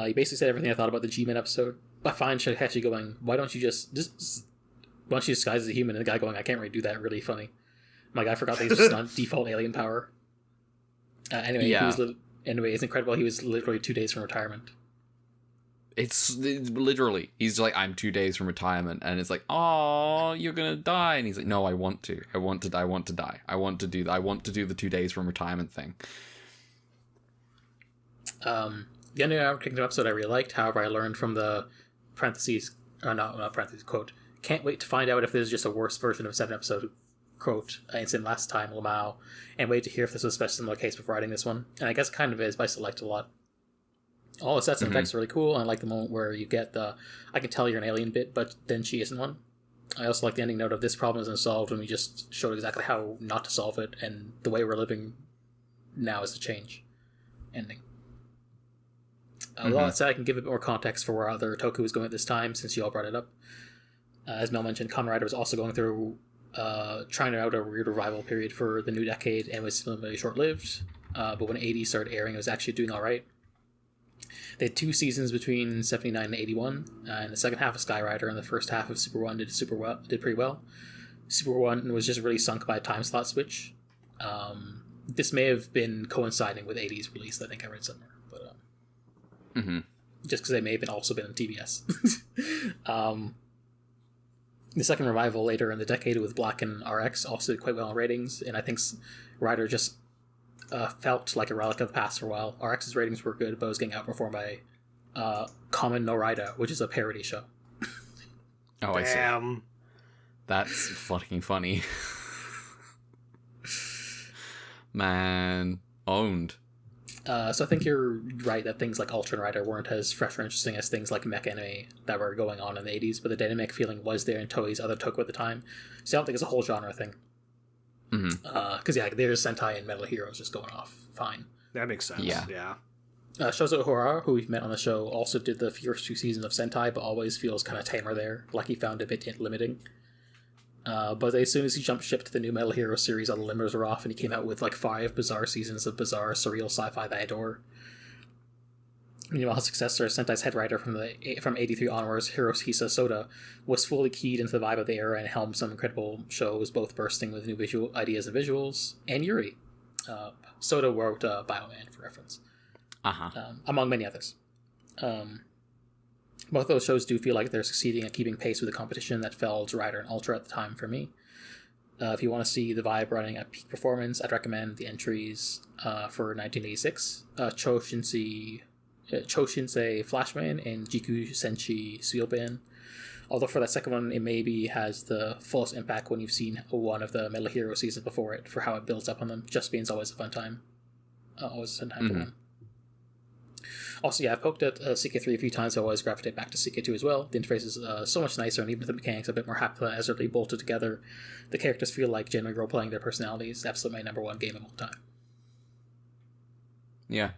You basically said everything I thought about the G-Man episode. I find Shakehachi going, why don't you disguise as a human? And the guy going, I can't really do that, really funny. My guy forgot that he's just on default alien power. Anyway, Yeah. It's incredible. He was literally 2 days from retirement. It's literally, he's like, I'm 2 days from retirement, and it's like, oh, you're gonna die, and he's like, no, I want to die. I want to do the 2 days from retirement thing. The ending of Kingdom episode I really liked. However, I learned from the parentheses, not parentheses, quote, can't wait to find out if this is just a worse version of a 7-episode quote, incident last time, Lamau, and wait to hear if this was a special similar case before writing this one. And I guess it kind of is, but I still liked it a lot. All the sets and effects are really cool, and I like the moment where you get the I can tell you're an alien bit, but then she isn't one. I also like the ending note of this problem isn't solved when we just showed exactly how not to solve it, and the way we're living now is the change. Ending. With all that said, I can give a bit more context for where other Toku was going at this time, since you all brought it up. As Mel mentioned, Kamen Rider was also going through trying out a weird revival period for the new decade, and was similarly short-lived. But when 80 started airing, it was actually doing alright. They had 2 seasons between 79 and 81, and the second half of Skyrider and the first half of Super 1 did pretty well. Super 1 was just really sunk by a time slot switch. This may have been coinciding with 80's release, I think I read somewhere. But just because they may have also been on TBS. The second revival later in the decade with Black and RX also did quite well in ratings, and I think Rider just felt like a relic of the past for a while. RX's ratings were good, but it was getting outperformed by Kamen no Rider, which is a parody show. Oh, I see. Damn. That's fucking funny. Man, owned. So I think you're right that things like Ultra and Rider weren't as fresh or interesting as things like mech anime that were going on in the 80s, but the dynamic feeling was there in Toei's other Toku at the time. So I don't think it's a whole genre thing. Because, there's Sentai and Metal Heroes just going off fine. That makes sense. Yeah. Shozo Ohara, who we've met on the show, also did the first 2 seasons of Sentai, but always feels kind of tamer there, like he found it a bit limiting. But as soon as he jumped ship to the new Metal Hero series, all the limiters were off, and he came out with like 5 bizarre seasons of bizarre, surreal sci-fi that I adore. Meanwhile, his successor, Sentai's head writer from 83 onwards, Hirohisa Soda, was fully keyed into the vibe of the era and helmed some incredible shows, both bursting with new visual ideas and visuals, and Yuri. Soda wrote Bioman, for reference. Among many others. Both those shows do feel like they're succeeding at keeping pace with the competition that felled Rider and Ultra at the time for me. If you want to see the vibe running at peak performance, I'd recommend the entries for 1986, Choshinsei Flashman and Jiku Senshi Spielban. Although for that second one, it maybe has the fullest impact when you've seen one of the Metal Hero seasons before it, for how it builds up on them. Just Being's always a fun time. Always a fun time for them. Also, yeah, I've poked at CK3 a few times, so I always gravitate back to CK2 as well. The interface is so much nicer, and even if the mechanics are a bit more haphazardly bolted together, the characters feel like genuinely role-playing their personalities. Absolutely my #1 game of all time. Yeah.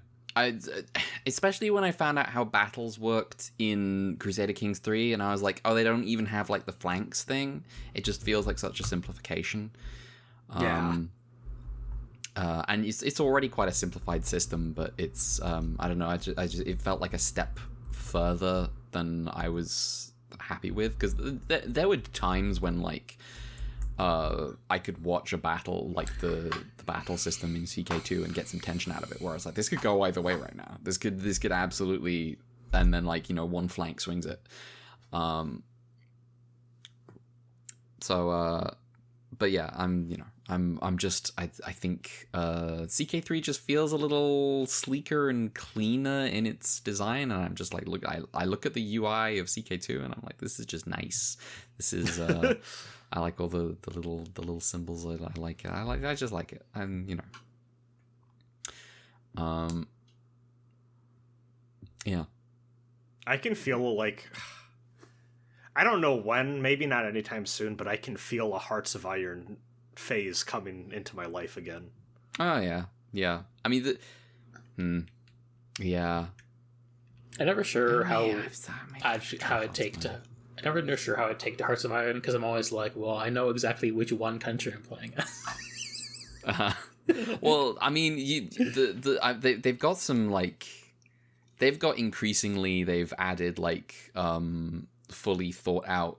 Especially when I found out how battles worked in Crusader Kings 3, and I was like, oh, they don't even have, like, the flanks thing. It just feels like such a simplification. And it's already quite a simplified system, but it's I don't know. I just it felt like a step further than I was happy with, because there were times when like I could watch a battle like the battle system in CK2 and get some tension out of it, where I was like, this could go either way right now. This could absolutely, and then like one flank swings it. But yeah, I'm just I think CK3 just feels a little sleeker and cleaner in its design, and I'm just like, I look at the UI of CK2 and I'm like, this is just nice. This is I like all the little symbols. I like it. I just like it, and yeah. I can feel like, I don't know when, maybe not anytime soon, but I can feel a Hearts of Iron phase coming into my life again. Oh yeah. I mean, yeah. I'm never sure how I never know sure how I'd take to Hearts of Iron, because I'm always like, well, I know exactly which one country I'm playing as. Well, I mean, they've got some like, they've added like fully thought out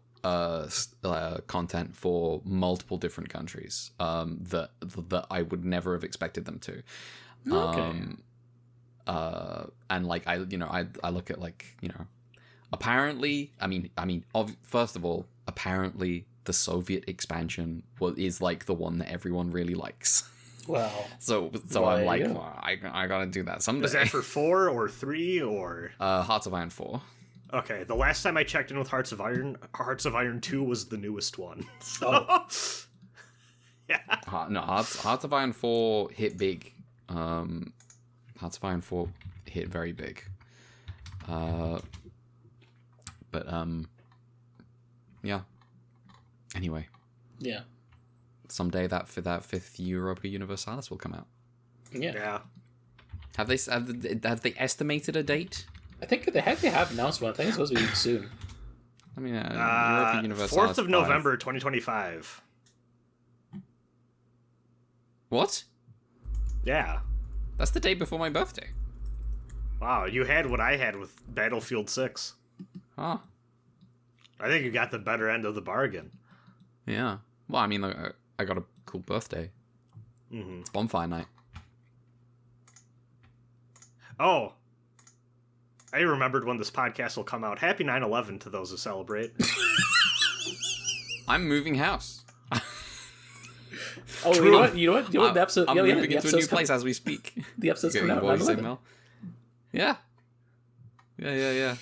content for multiple different countries that I would never have expected them to. Okay. And like I look at like apparently, first of all, apparently the Soviet expansion is like the one that everyone really likes. Well, so I'm like, well, I gotta do that someday. Is that for 4 or 3 or Hearts of Iron 4? Okay, the last time I checked in with Hearts of Iron 2 was the newest one. Oh. Yeah. Hearts of Iron 4 hit big. Hearts of Iron 4 hit very big. But yeah. Anyway. Yeah. Someday that 5th Europa Universalis will come out. Yeah. Have they estimated a date? I think they have announced one. I think it's supposed to be soon. I mean, Europa Universalis 4th of November, 2025. What? Yeah. That's the day before my birthday. Wow, you had what I had with Battlefield 6. Huh. I think you got the better end of the bargain. Yeah. Well, I mean, I got a cool birthday. Mm-hmm. It's bonfire night. Oh. I remembered when this podcast will come out. Happy 9/11 to those who celebrate. I'm moving house. Oh, True. you know what? The episode. I'm moving into a new place as we speak. The episode's coming out. What you say, Mel? Yeah. Yeah.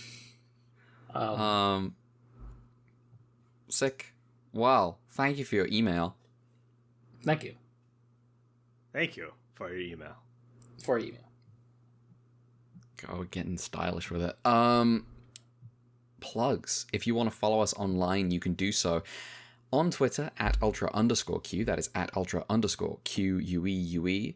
Sick. Well, thank you for your email. Thank you Thank you for your email. Oh, we're getting stylish with it. Plugs. If you want to follow us online, you can do so on Twitter at @ultra_Q. That is at @ultra_QUEUE.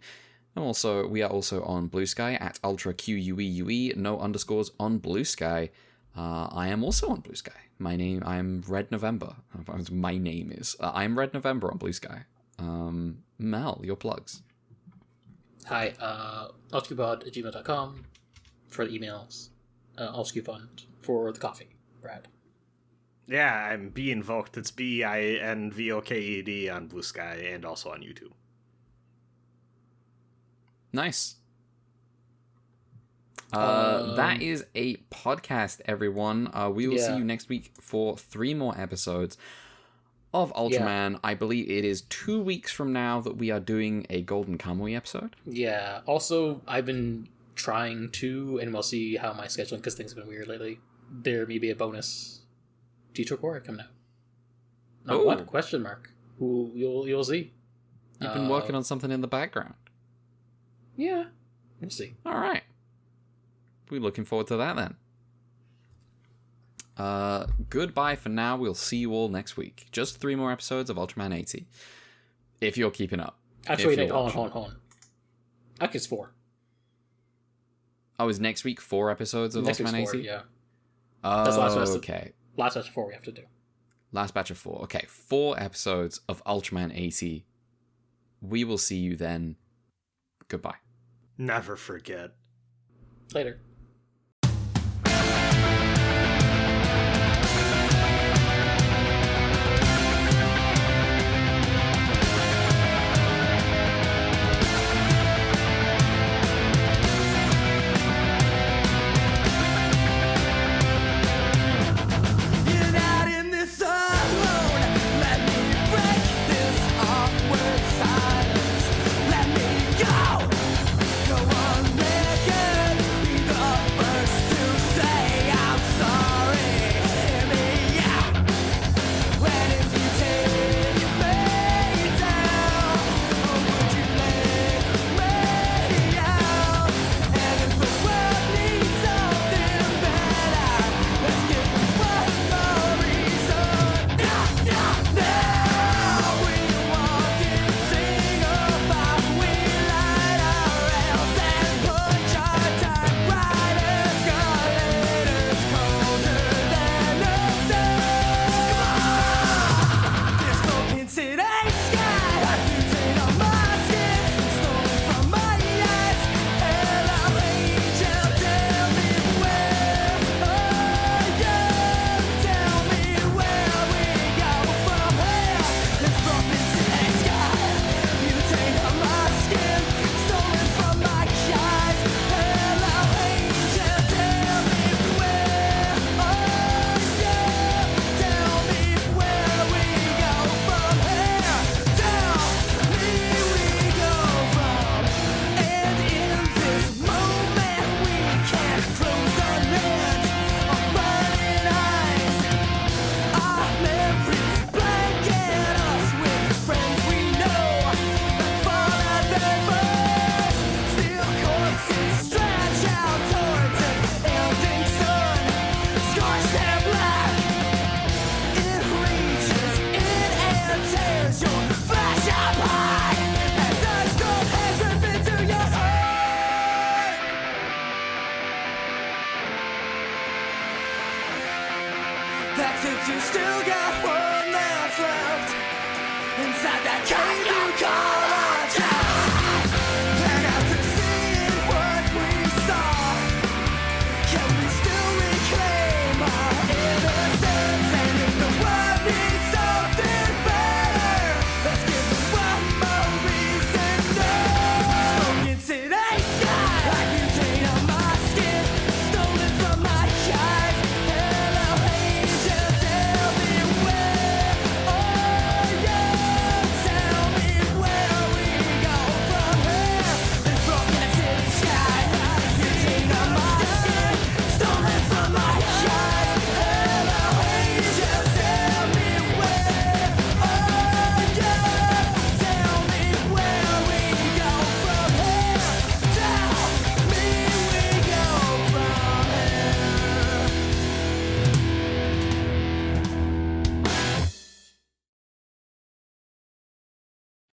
And also, we are also on Blue Sky at @ultraQUEUE. No underscores on Blue Sky. I am also on Blue Sky. I am Red November. My name is. I am Red November on Blue Sky. Mel, your plugs. Hi, ultraqpod@gmail.com for the emails. ultraqfund for the coffee. Brad. Yeah, I'm B Invoked. It's BINVOKED on Blue Sky and also on YouTube. Nice. That is a podcast, everyone. We will see you next week for 3 more episodes of Ultraman. Yeah. I believe it is 2 weeks from now that we are doing a Golden Kamui episode. Yeah. Also, I've been trying to, and we'll see how my scheduling, because things have been weird lately. There may be a bonus Teacher Core coming out. Not what? Question mark. You'll see. You've been working on something in the background. Yeah. We'll see. All right. we're looking forward to that then. Goodbye for now. We'll see you all next week. Just 3 more episodes of Ultraman 80. If you're keeping up. Actually, wait, hold on. Actually, it's 4. Oh, is next week 4 episodes of Ultraman 80? Yeah. Oh, That's last okay. Last batch of 4 we have to do. Last batch of 4. Okay, 4 episodes of Ultraman 80. We will see you then. Goodbye. Never forget. Later. You're not in this alone. Let me break this awkward silence. Let me go. Go on, naked. Be the first to say I'm sorry. Hear me out. When if you take me down, or would you lay me out? And if the world needs something better, let's give it one more reason. Now we walk in Singapore, we light our rails and punch our typewriters, escalators colder than a sun. This broken city sky, using all my skin, stolen from my eyes. Hello, angel, tell me where are you? Tell me where we go from here. This broken city sky, mutate on my skin, stolen from my eyes. Hello, angel, tell me where are you? Tell me where we go from here. Tell me we go from. And in this moment we can't close our lids or burning eyes. Our memories blanket us with friends we know, like fallen embers. Steel corpses stretch out towards an ending sun, scorched and black. It reaches in and tears your flesh up high as ice cold hands rip into your heart. That's if you still got one that's left inside that